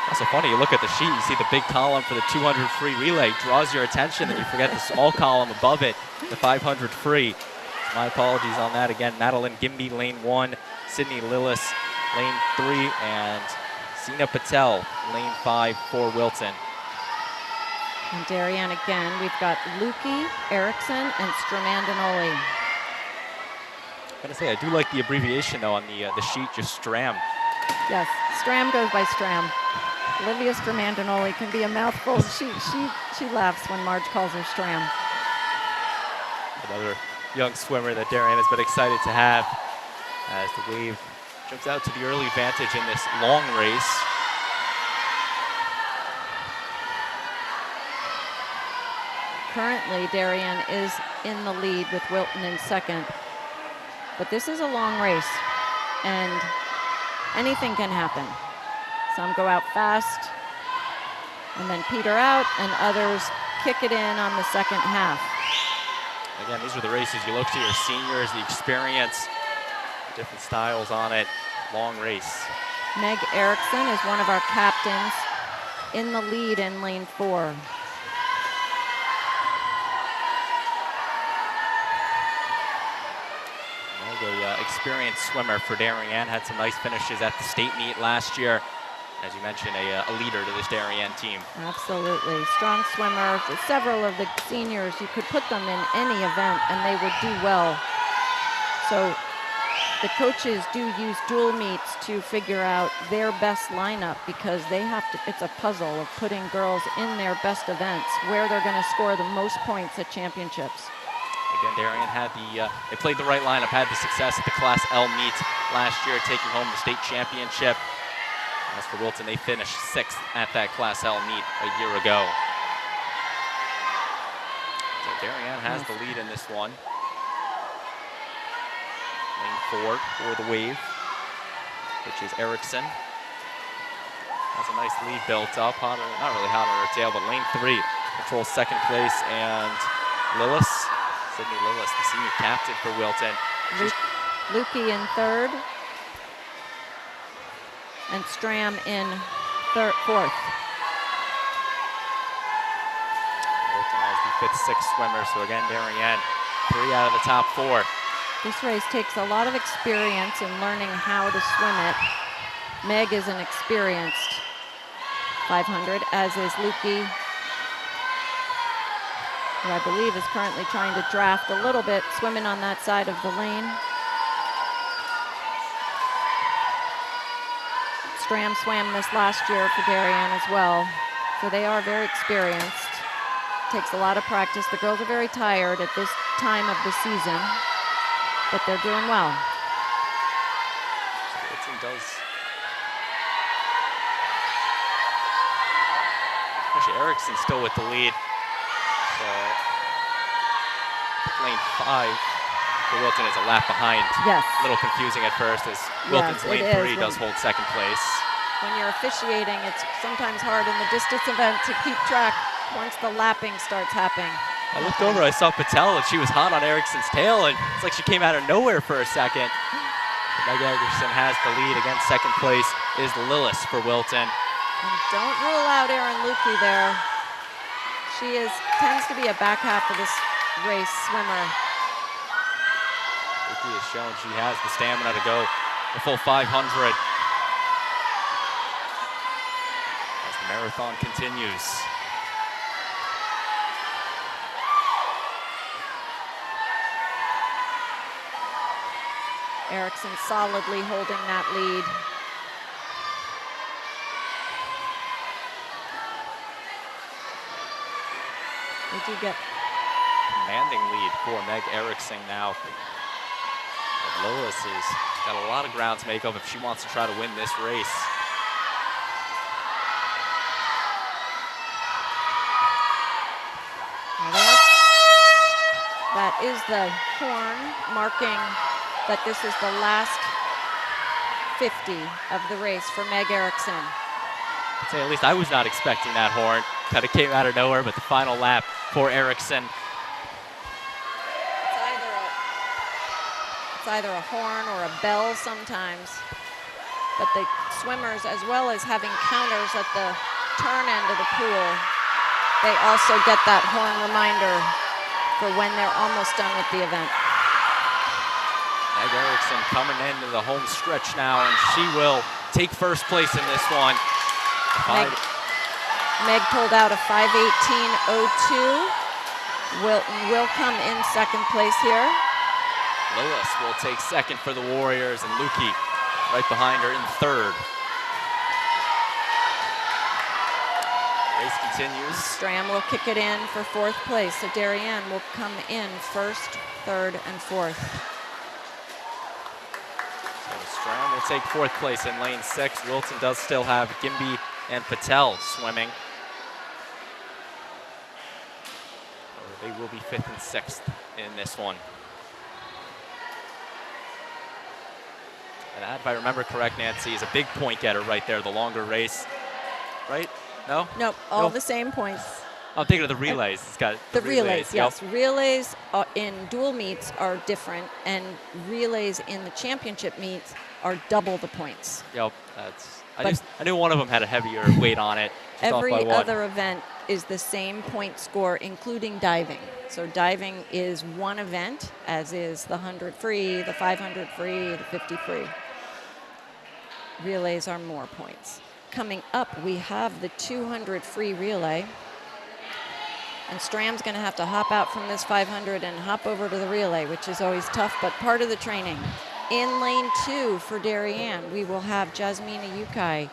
That's so funny, you look at the sheet, you see the big column for the 200 free relay, draws your attention, then you forget the small column above it, the 500 free. So my apologies on that again. Madeline Ginby, lane 1, Sydney Lillis, lane 3, and Sina Patel, lane 5 for Wilton. And Darien again, we've got Lukey, Erickson, and Stramandinoli. I'm gonna say, I do like the abbreviation though on the sheet, just Stram. Yes, Stram goes by Stram. Olivia Stramandinoli can be a mouthful. She laughs when Marge calls her Stram. Another young swimmer that Darien has been excited to have as the wave jumps out to the early advantage in this long race. Currently, Darien is in the lead with Wilton in second. But this is a long race, and anything can happen. Some go out fast and then peter out, and others kick it in on the second half. Again, these are the races you look to your seniors, the experience, different styles on it, long race. Meg Erickson is one of our captains in the lead in lane 4. The experienced swimmer for Darien, had some nice finishes at the state meet last year. As you mentioned, a leader to this Darien team. Absolutely. Strong swimmer. Several of the seniors, you could put them in any event and they would do well. So the coaches do use dual meets to figure out their best lineup, because they have to, it's a puzzle of putting girls in their best events where they're going to score the most points at championships. Again, Darien had they played the right lineup, had the success at the Class L meet last year, taking home the state championship. As for Wilton, they finished 6th at that Class L meet a year ago. So Darien has the lead in this one. Lane 4 for the wave, which is Erickson. Has a nice lead built up, not really hot on her tail, but lane 3 controls second place, and Lillis. Sydney Lillis, the senior captain for Wilton. Lukey in third, and Stram in fourth. Wilton has the 5th, 6th swimmer, so again, Darien, 3 out of the top 4. This race takes a lot of experience in learning how to swim it. Meg is an experienced 500, as is Lukey, who I believe is currently trying to draft a little bit, swimming on that side of the lane. Stram swam this last year for Darien as well, so they are very experienced. Takes a lot of practice. The girls are very tired at this time of the season, but they're doing well. Wilton does. Actually, Erickson's still with the lead. Lane 5 for Wilton is a lap behind. Yes. A little confusing at first, as Wilton's lane 3 does hold second place. when you're officiating, it's sometimes hard in the distance event to keep track once the lapping starts happening. I looked over, I saw Patel, and she was hot on Ericsson's tail, and it's like she came out of nowhere for a second. Meg Erickson has the lead. Again, second place is Lillis for Wilton. And don't rule out Erin Lukey there. She tends to be a back half of this race swimmer. Lukey has shown she has the stamina to go the full 500. As the marathon continues. Erickson solidly holding that lead. They do get commanding lead for Meg Erickson now. But Lois has got a lot of ground to make up if she wants to try to win this race. That is the horn marking that this is the last 50 of the race for Meg Erickson. I'd say at least I was not expecting that horn. Kind of came out of nowhere, but the final lap for Erickson. It's either a horn or a bell sometimes. But the swimmers, as well as having counters at the turn end of the pool, they also get that horn reminder for when they're almost done with the event. Meg Erickson coming into the home stretch now, and she will take first place in this one. Meg pulled out a 5:18.02. Wilton will come in second place here. Lillis will take second for the Warriors, and Lukey right behind her in third. Race continues. Stram will kick it in for fourth place, so Darien will come in first, third, and fourth. Stram will take fourth place in lane 6. Wilton does still have Gimby and Patel swimming. They will be 5th and 6th in this one. And that, if I remember correct, Nancy, is a big point getter right there, the longer race. Right? No? Nope, all the same points. I'm thinking of the relays. It's got the relays, yes. Yep. Relays in dual meets are different, and relays in the championship meets are double the points. Yep, I knew one of them had a heavier weight on it. Every other event is the same point score, including diving. So diving is one event, as is the 100 free, the 500 free, the 50 free. Relays are more points. Coming up, we have the 200 free relay. And Stram's going to have to hop out from this 500 and hop over to the relay, which is always tough, but part of the training. In lane 2 for Darien, we will have Jasmina Yukai,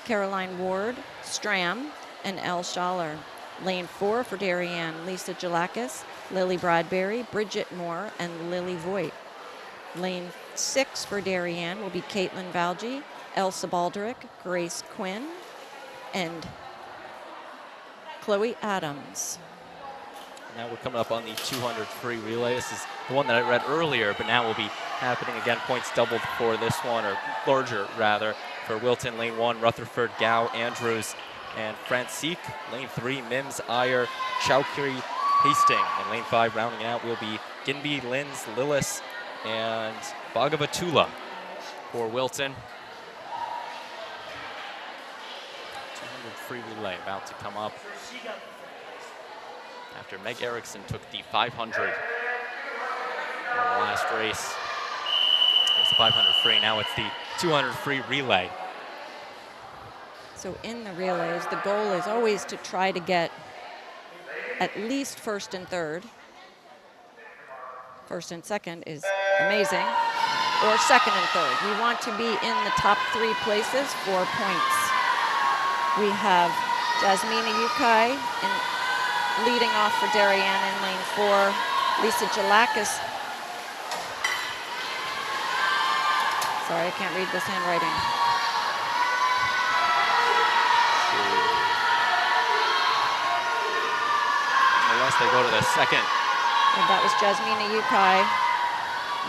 Caroline Ward, Stram, and Elle Schaller. Lane 4 for Darien, Lisa Jalakis, Lily Bradbury, Bridget Moore, and Lily Voigt. Lane 6 for Darien will be Caitlin Valji, Elsa Baldrick, Grace Quinn, and Chloe Adams. Now we're coming up on the 200 free relay. This is the one that I read earlier, but now will be happening again. Points doubled for this one, or larger rather, for Wilton. Lane 1, Rutherford, Gow, Andrews, and Francique. Lane 3, Mims, Iyer, Chowkiri, Hastings. And lane 5, rounding out, will be Ginby, Linz, Lillis, and Bhagavatula for Wilton. 200 free relay about to come up. After Meg Erickson took the 500 in the last race. It was the 500 free, now it's the 200 free relay. So in the relays, the goal is always to try to get at least first and third. First and second is amazing. Or second and third. We want to be in the top 3 places for points. We have Jasmina Yukai leading off for Darien in lane 4. Lisa Jalakis. Sorry, I can't read this handwriting. Unless they go to the second. And that was Jasmina Yukai,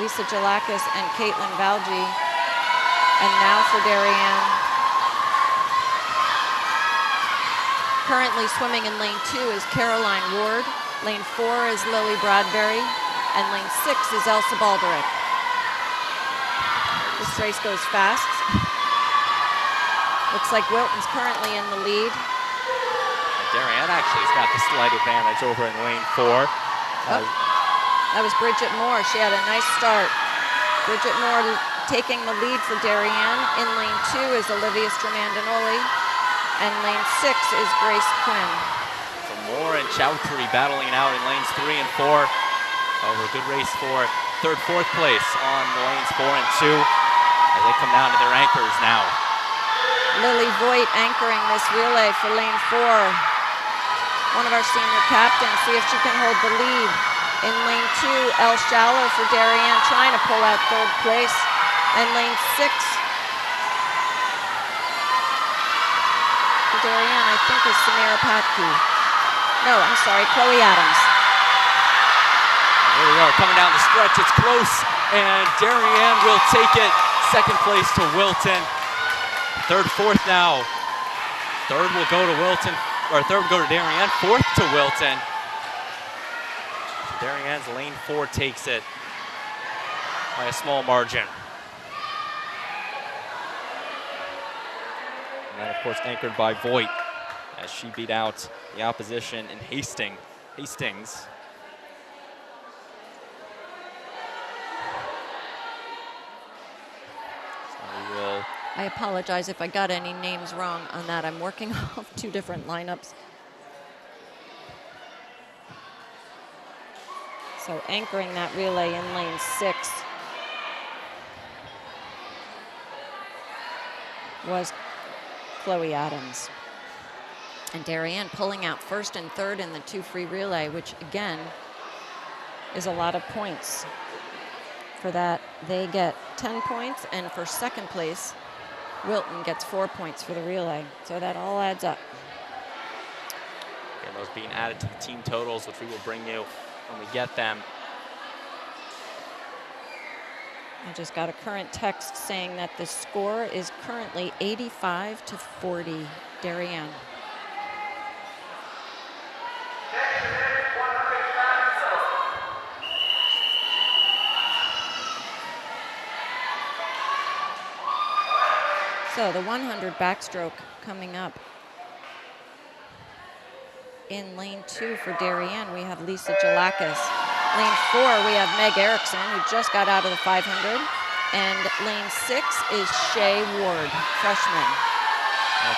Lisa Jalakis, and Caitlin Valji. And now for Darien, Currently swimming in lane 2 is Caroline Ward. Lane 4 is Lily Bradbury. And lane 6 is Elsa Balderick. This race goes fast. Looks like Wilton's currently in the lead. Darien actually has got the slight advantage over in lane 4. That was Bridget Moore. She had a nice start. Bridget Moore taking the lead for Darien. In lane 2 is Olivia Stramandinoli. And lane 6 is Grace Quinn. So Moore and Chowdhury battling it out in lanes 3 and 4. Over a good race for third, fourth place on the lanes 4 and 2 as they come down to their anchors now. Lily Voigt anchoring this relay for lane 4. One of our senior captains, see if she can hold the lead. In lane 2, Elle Schaller for Darien, trying to pull out third place. And lane 6 for Darien, I think, is Samira Patke. No, I'm sorry, Chloe Adams. Here we are, coming down the stretch, it's close, and Darien will take it. Second place to Wilton. Third, fourth now. Third will go to Wilton, or third will go to Darien, fourth to Wilton. Darien's lane 4 takes it by a small margin. And then, of course, anchored by Voigt as she beat out the opposition in Hastings. I apologize if I got any names wrong on that. I'm working off 2 different lineups. So anchoring that relay in lane 6 was Chloe Adams. And Darien pulling out first and third in the 2 free relay, which again is a lot of points. For that, they get 10 points, and for second place, Wilton gets 4 points for the relay. So that all adds up. And those being added to the team totals, which we will bring you when we get them. I just got a current text saying that the score is currently 85-40, Darien. So the 100 backstroke coming up. In lane 2 for Darien, we have Lisa Jalakis. Lane 4, we have Meg Erickson, who just got out of the 500. And lane 6 is Shay Ward, freshman.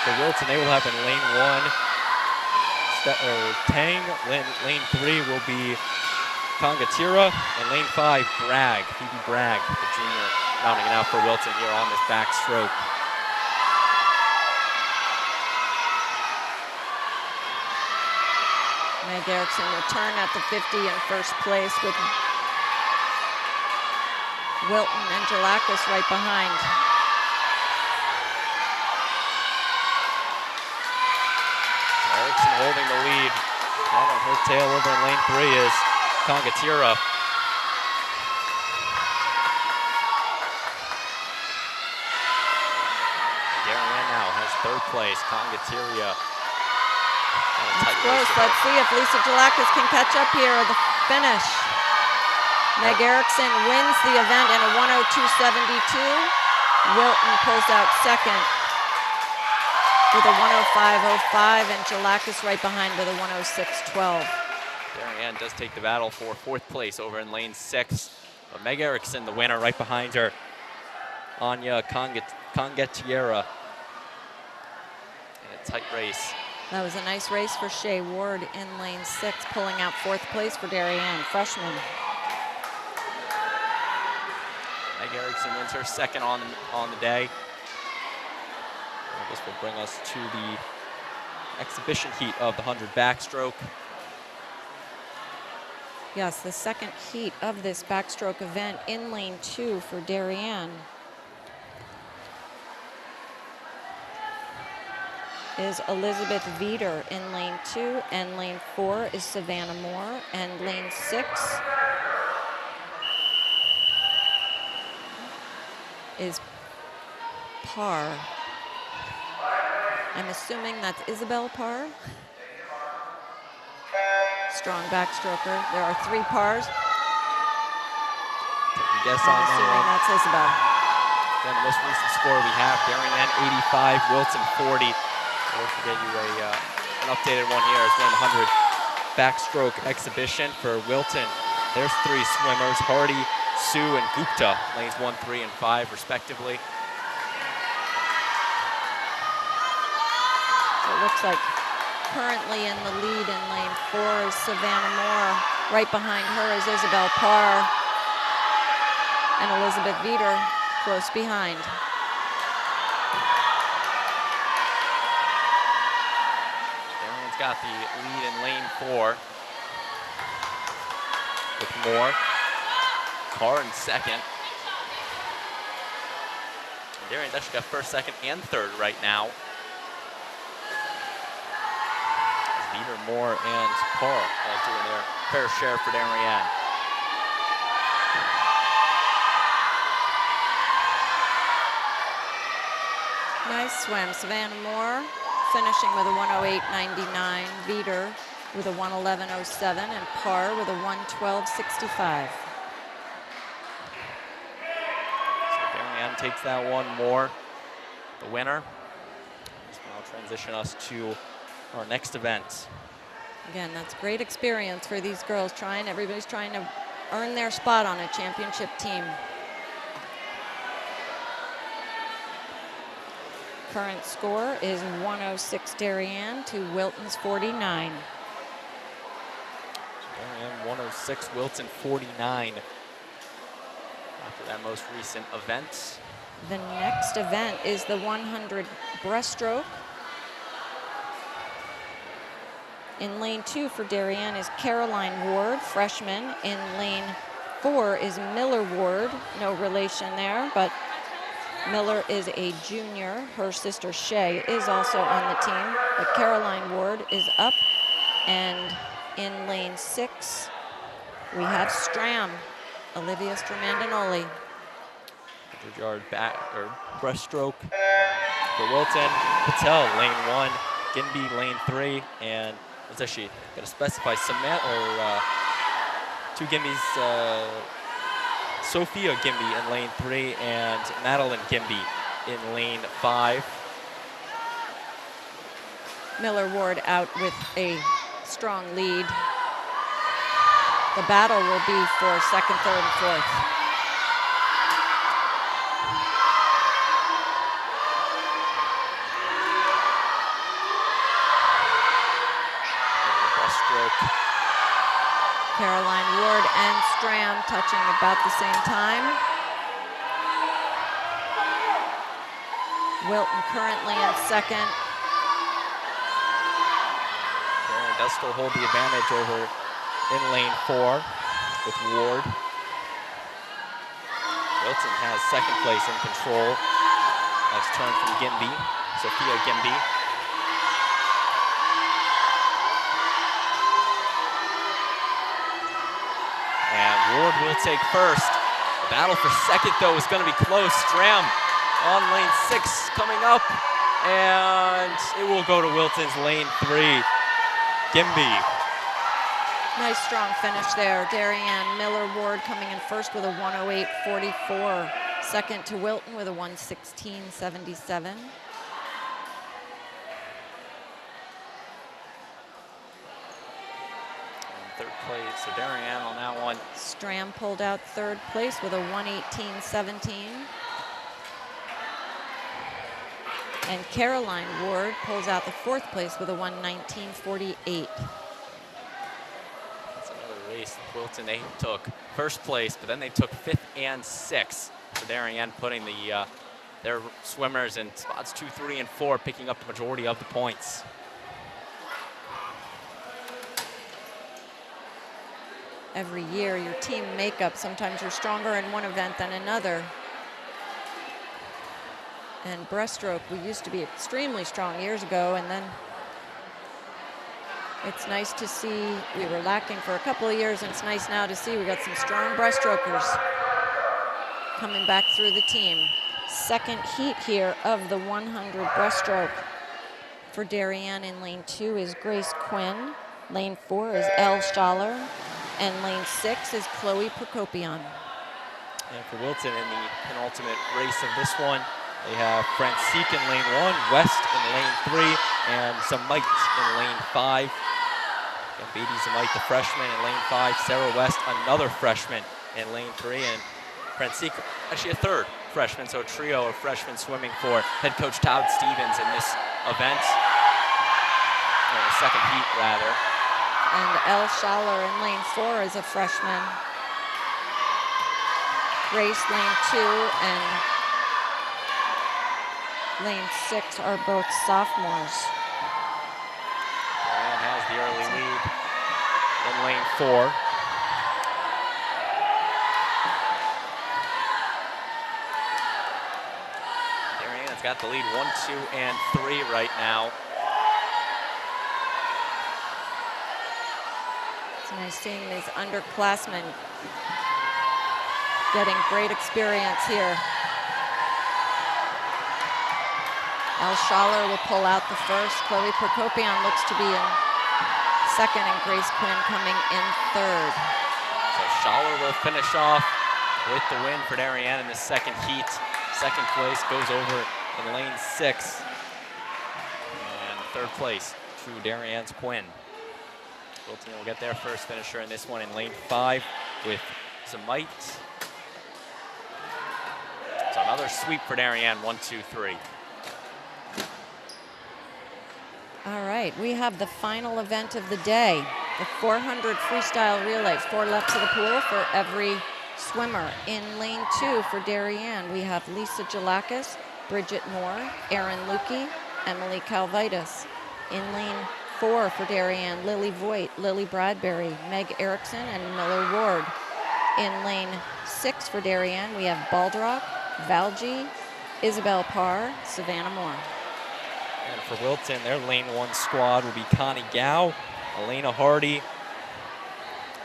For Wilton, they will have in lane 1, Tang. Lane 3 will be Congatira. And lane 5, Bragg, Phoebe Bragg, the junior, rounding it out for Wilton here on this backstroke. Meg Erickson return at the 50 in first place with Wilton and Jalakis right behind. Erickson holding the lead. Out on her tail over in lane 3 is Congatira. Darien now has third place. Congatira. It's close. Let's see if Lisa Jalakis can catch up here at the finish. Meg Erickson wins the event in a 102.72. Wilton pulls out second with a 105.05, and Jalakis right behind with a 106.12. Darien does take the battle for fourth place over in lane 6. But Meg Erickson, the winner, right behind her. Anya Congatira. In a tight race. That was a nice race for Shay Ward in lane 6, pulling out fourth place for Darien, freshman. Meg Erickson wins her second on the day. And this will bring us to the exhibition heat of the 100 backstroke. Yes, the second heat of this backstroke event in lane 2 for Darien is Elizabeth Veeder in lane 2, and lane 4 is Savannah Moore, and lane 6 is Parr. I'm assuming that's Isabel Parr. Strong backstroker. There are 3 pars. Guess I'm on that assuming one. that's Isabel. Then the most recent score we have, Darien 85, Wilton 40. We'll get you an updated one here. It's one 100 backstroke exhibition for Wilton. There's 3 swimmers, Hardy, Sue, and Gupta, lanes 1, 3, and 5, respectively. It looks like currently in the lead in lane 4 is Savannah Moore. Right behind her is Isabel Parr and Elizabeth Veeder close behind. Darien's got the lead in lane 4 with Moore. Parr in second. Darien's actually got first, second, and third right now. Veeder, Moore, and Parr all doing their fair share for Darien. Nice swim. Savannah Moore finishing with a 108.99. Veeder with a 111.07 and Parr with a 112.65. So Darien takes that one. Moore, the winner. This will now transition us to our next event. Again, that's great experience for these girls. Everybody's trying to earn their spot on a championship team. Current score is 106 Darien to Wilton's 49. Darien 106, Wilton 49. After that most recent event. The next event is the 100 breaststroke. In lane 2 for Darien is Caroline Ward, freshman. In lane 4 is Miller Ward, no relation there, but Miller is a junior. Her sister Shay is also on the team, but Caroline Ward is up. And in lane 6, we have Stram, Olivia Stramandinoli. 100-yard breaststroke for Wilton. Patel, lane 1. Ginby, lane 3. And what's actually going to specify two Gimbys. Sophia Gimby in lane 3 and Madeline Gimby in lane 5. Miller Ward out with a strong lead. The battle will be for second, third, and fourth. Breaststroke. Caroline Ward and Stram touching about the same time. Wilton currently in second. Darien does still hold the advantage over in lane 4 with Ward. Wilton has second place in control. Nice turn from Gimby, Sophia Gimby. And Ward will take first. The battle for second, though, is going to be close. Stram on lane 6 coming up. And it will go to Wilton's lane 3. Gimby. Nice strong finish there. Darien Miller Ward coming in first with a 108.44. Second to Wilton with a 116.77. Third place, so Darien on that one. Stram pulled out third place with a 118.17. And Caroline Ward pulls out the fourth place with a 119.48. That's another race. Wilton, they took first place, but then they took 5th and 6th. So Darien putting their swimmers in spots 2, 3, and 4, picking up the majority of the points. Every year, your team makeup, sometimes you're stronger in one event than another. And breaststroke, we used to be extremely strong years ago, and then it's nice to see, we were lacking for a couple of years, and it's nice now to see we got some strong breaststrokers coming back through the team. Second heat here of the 100 breaststroke. for Darien in lane 2 is Grace Quinn. Lane 4 is Elle Schaller. And lane 6 is Chloe Prokopian. And for Wilton in the penultimate race of this one, they have Francique in lane 1, West in lane 3, and Zamite in lane 5. And Beatty Zamite, the freshman, in lane 5. Sarah West, another freshman, in lane 3. And Francique, actually a third freshman, so a trio of freshmen swimming for head coach Todd Stevens in this event. Or the second heat, rather. And Elle Schaller in lane 4 is a freshman. Grace lane 2 and lane 6 are both sophomores. Darien has the early lead in lane 4. Darien's got the lead 1, 2, and 3 right now. It's nice seeing these underclassmen getting great experience here. Elle Schaller will pull out the first. Chloe Prokopian looks to be in second, and Grace Quinn coming in third. So Schaller will finish off with the win for Darien in the second heat. Second place goes over in lane 6. And third place to Darien's Quinn. Wilton will get their first finisher in this one in lane 5 with Zamite. So another sweep for Darien, 1, 2, 3. All right, we have the final event of the day, the 400 freestyle relay, 4 laps of the pool for every swimmer. In lane 2 for Darien, we have Lisa Jalakis, Bridget Moore, Erin Lukey, Emily Calvitis. In lane 4 for Darien, Lily Voigt, Lily Bradbury, Meg Erickson, and Miller Ward. In lane 6 for Darien, we have Baldrock, Valji, Isabel Parr, Savannah Moore. And for Wilton, their lane 1 squad will be Connie Gow, Elena Hardy,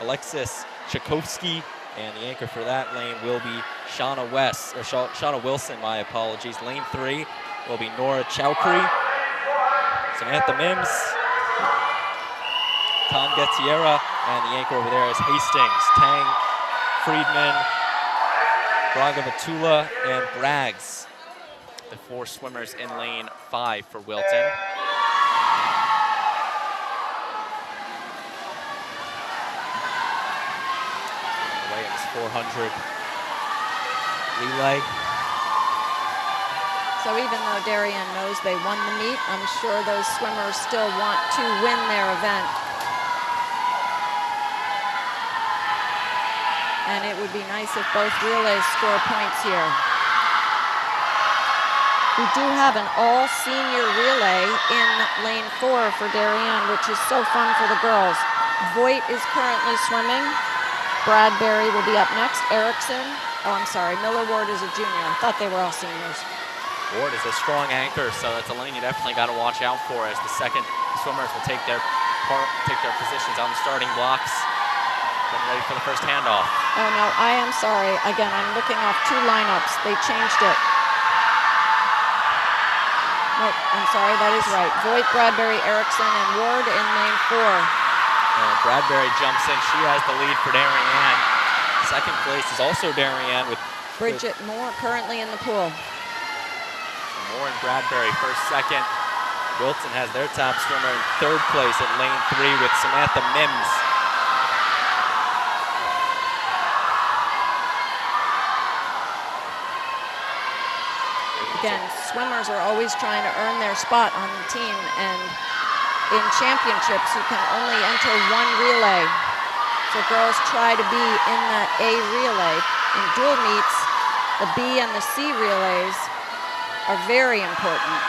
Alexis Tchaikovsky, and the anchor for that lane will be Shauna Wilson, my apologies. Lane 3 will be Nora Chowkri, Samantha Mims, Tom Gettiera, and the anchor over there is Hastings, Tang, Friedman, Braga Vatula, and Braggs. The 4 swimmers in lane 5 for Wilton. Away in this 400 relay. So even though Darien knows they won the meet, I'm sure those swimmers still want to win their event. And it would be nice if both relays score points here. We do have an all-senior relay in lane 4 for Darien, which is so fun for the girls. Voigt is currently swimming. Bradbury will be up next. Erickson, oh, I'm sorry, Miller Ward is a junior. I thought they were all seniors. Ward is a strong anchor, so that's a lane you definitely got to watch out for as the second swimmers will take their positions on the starting blocks. Getting ready for the first handoff. Oh no, I am sorry. Again, I'm looking off 2 lineups. They changed it. Nope, I'm sorry, that is right. Voigt, Bradbury, Erickson, and Ward in lane 4. Bradbury jumps in. She has the lead for Darien. Second place is also Darien with Bridget Moore currently in the pool. Moore and Bradbury first, second. Wilton has their top swimmer in third place at lane 3 with Samantha Mims. Again, swimmers are always trying to earn their spot on the team, and in championships you can only enter 1 relay. So girls try to be in that A relay. In dual meets, the B and the C relays are very important.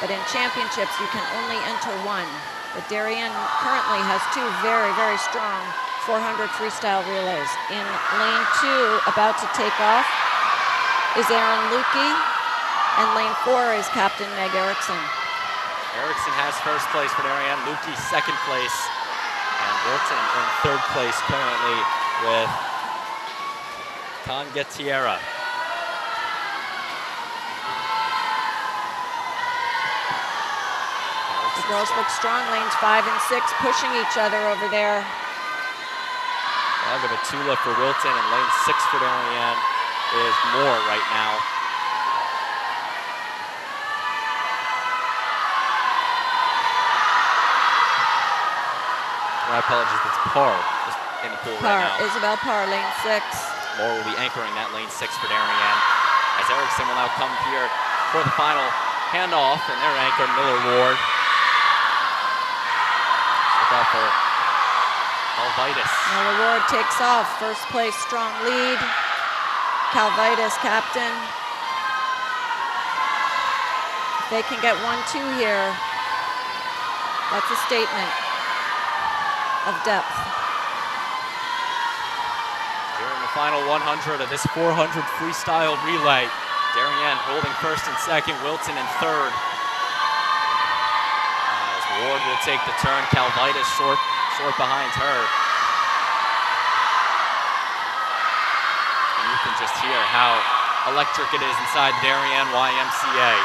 But in championships you can only enter 1. But Darien currently has 2 very, very strong 400 freestyle relays. In lane 2, about to take off, is Erin Lukey. And lane 4 is Captain Meg Erickson. Erickson has first place for Darien, Lukey second place, and Wilton in third place currently with Con Gettiera. Girls look strong. Lanes 5 and 6 pushing each other over there. Agavatula for Wilton, and lane 6 for Darien is more right now. My apologies, it's Parr just in the pool right now. Isabel Parr, lane 6. Moore will be anchoring that lane 6 for Darien, as Erickson will now come here for the final handoff, and their anchor, Miller Ward. Look out for Calvitis. Miller Ward takes off. First place, strong lead. Calvitis, captain. If they can get 1-2 here, that's a statement of depth. Here in the final 100 of this 400 freestyle relay. Darien holding first and second, Wilton in third. As Ward will take the turn, Calvitis short behind her. And you can just hear how electric it is inside Darien YMCA.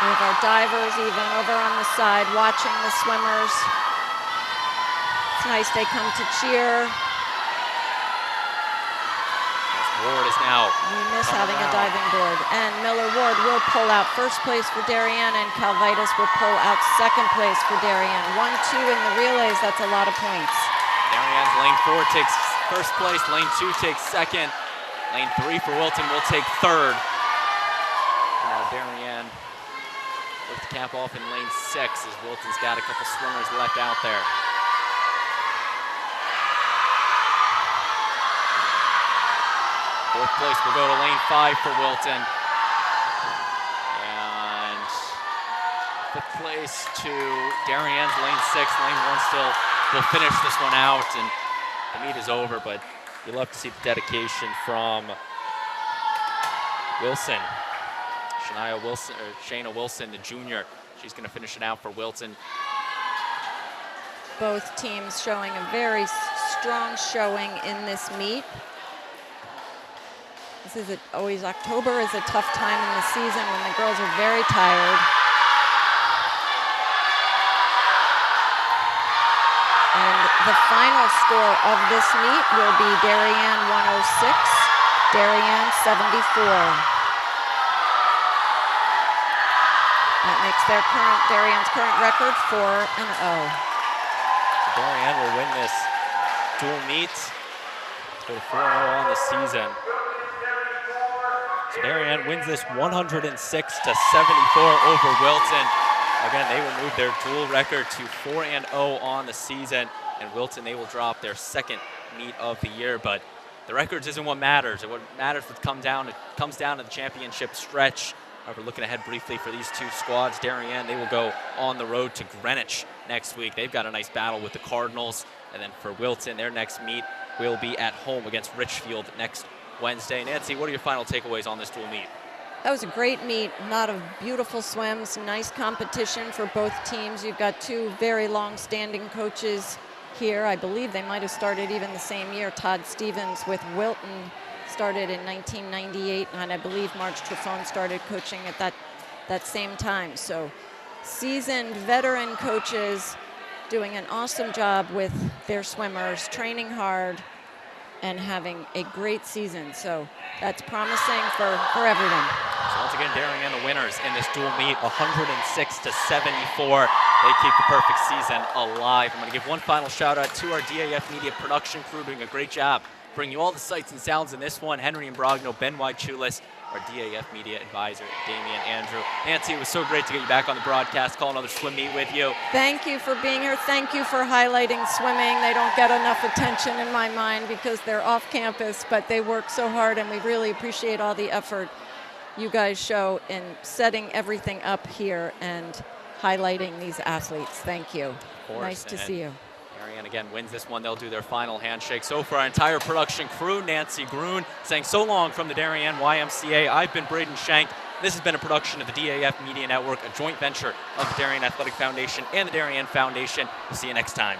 We have our divers even over on the side watching the swimmers. It's nice they come to cheer. Ward is now. We miss having a diving board. And Miller Ward will pull out first place for Darien, and Calvitis will pull out second place for Darien. 1-2 in the relays, that's a lot of points. Darien's lane 4 takes first place, lane 2 takes second, lane 3 for Wilton will take third. Now Darien looks to cap off in lane 6 as Wilton's got a couple swimmers left out there. Fourth place will go to lane 5 for Wilton. And fifth place to Darien's lane 6. Lane 1 still will finish this one out, and the meet is over, but you love to see the dedication from Wilson. Shayna Wilson, the junior. She's going to finish it out for Wilton. Both teams showing a very strong showing in this meet. This is always October is a tough time in the season when the girls are very tired. And the final score of this meet will be Darien 106, Darien 74. That makes Darien's current record 4-0. So Darien will win this dual meet. Go to 4-0 on the season. So Darien wins this 106-74 over Wilton. Again, they will move their dual record to 4-0 on the season, and Wilton, they will drop their second meet of the year. But the records isn't what matters. What matters comes down to the championship stretch. However, looking ahead briefly for these two squads, Darien, they will go on the road to Greenwich next week. They've got a nice battle with the Cardinals. And then for Wilton, their next meet will be at home against Richfield next Wednesday. Nancy, what are your final takeaways on this dual meet? That was a great meet. A lot of beautiful swims, nice competition for both teams. You've got two very long-standing coaches here. I believe they might have started even the same year. Todd Stevens with Wilton started in 1998, and I believe Marge Trefone started coaching at that same time. So seasoned veteran coaches doing an awesome job with their swimmers, training hard, and having a great season. So that's promising for everyone. So once again, Darien the winners in this dual meet, 106-74. They keep the perfect season alive. I'm going to give one final shout out to our DAF Media production crew doing a great job bringing you all the sights and sounds in this one. Henry and Brogno, Ben White-Chulis, our DAF Media advisor, Damian Andrew. Nancy, it was so great to get you back on the broadcast, call another swim meet with you. Thank you for being here. Thank you for highlighting swimming. They don't get enough attention in my mind because they're off campus, but they work so hard, and we really appreciate all the effort you guys show in setting everything up here and highlighting these athletes. Thank you. Of course. Nice to see you. Darien again wins this one. They'll do their final handshake. So for our entire production crew, Nancy Gruen saying so long from the Darien YMCA. I've been Braden Shank. This has been a production of the DAF Media Network, a joint venture of the Darien Athletic Foundation and the Darien Foundation. We'll see you next time.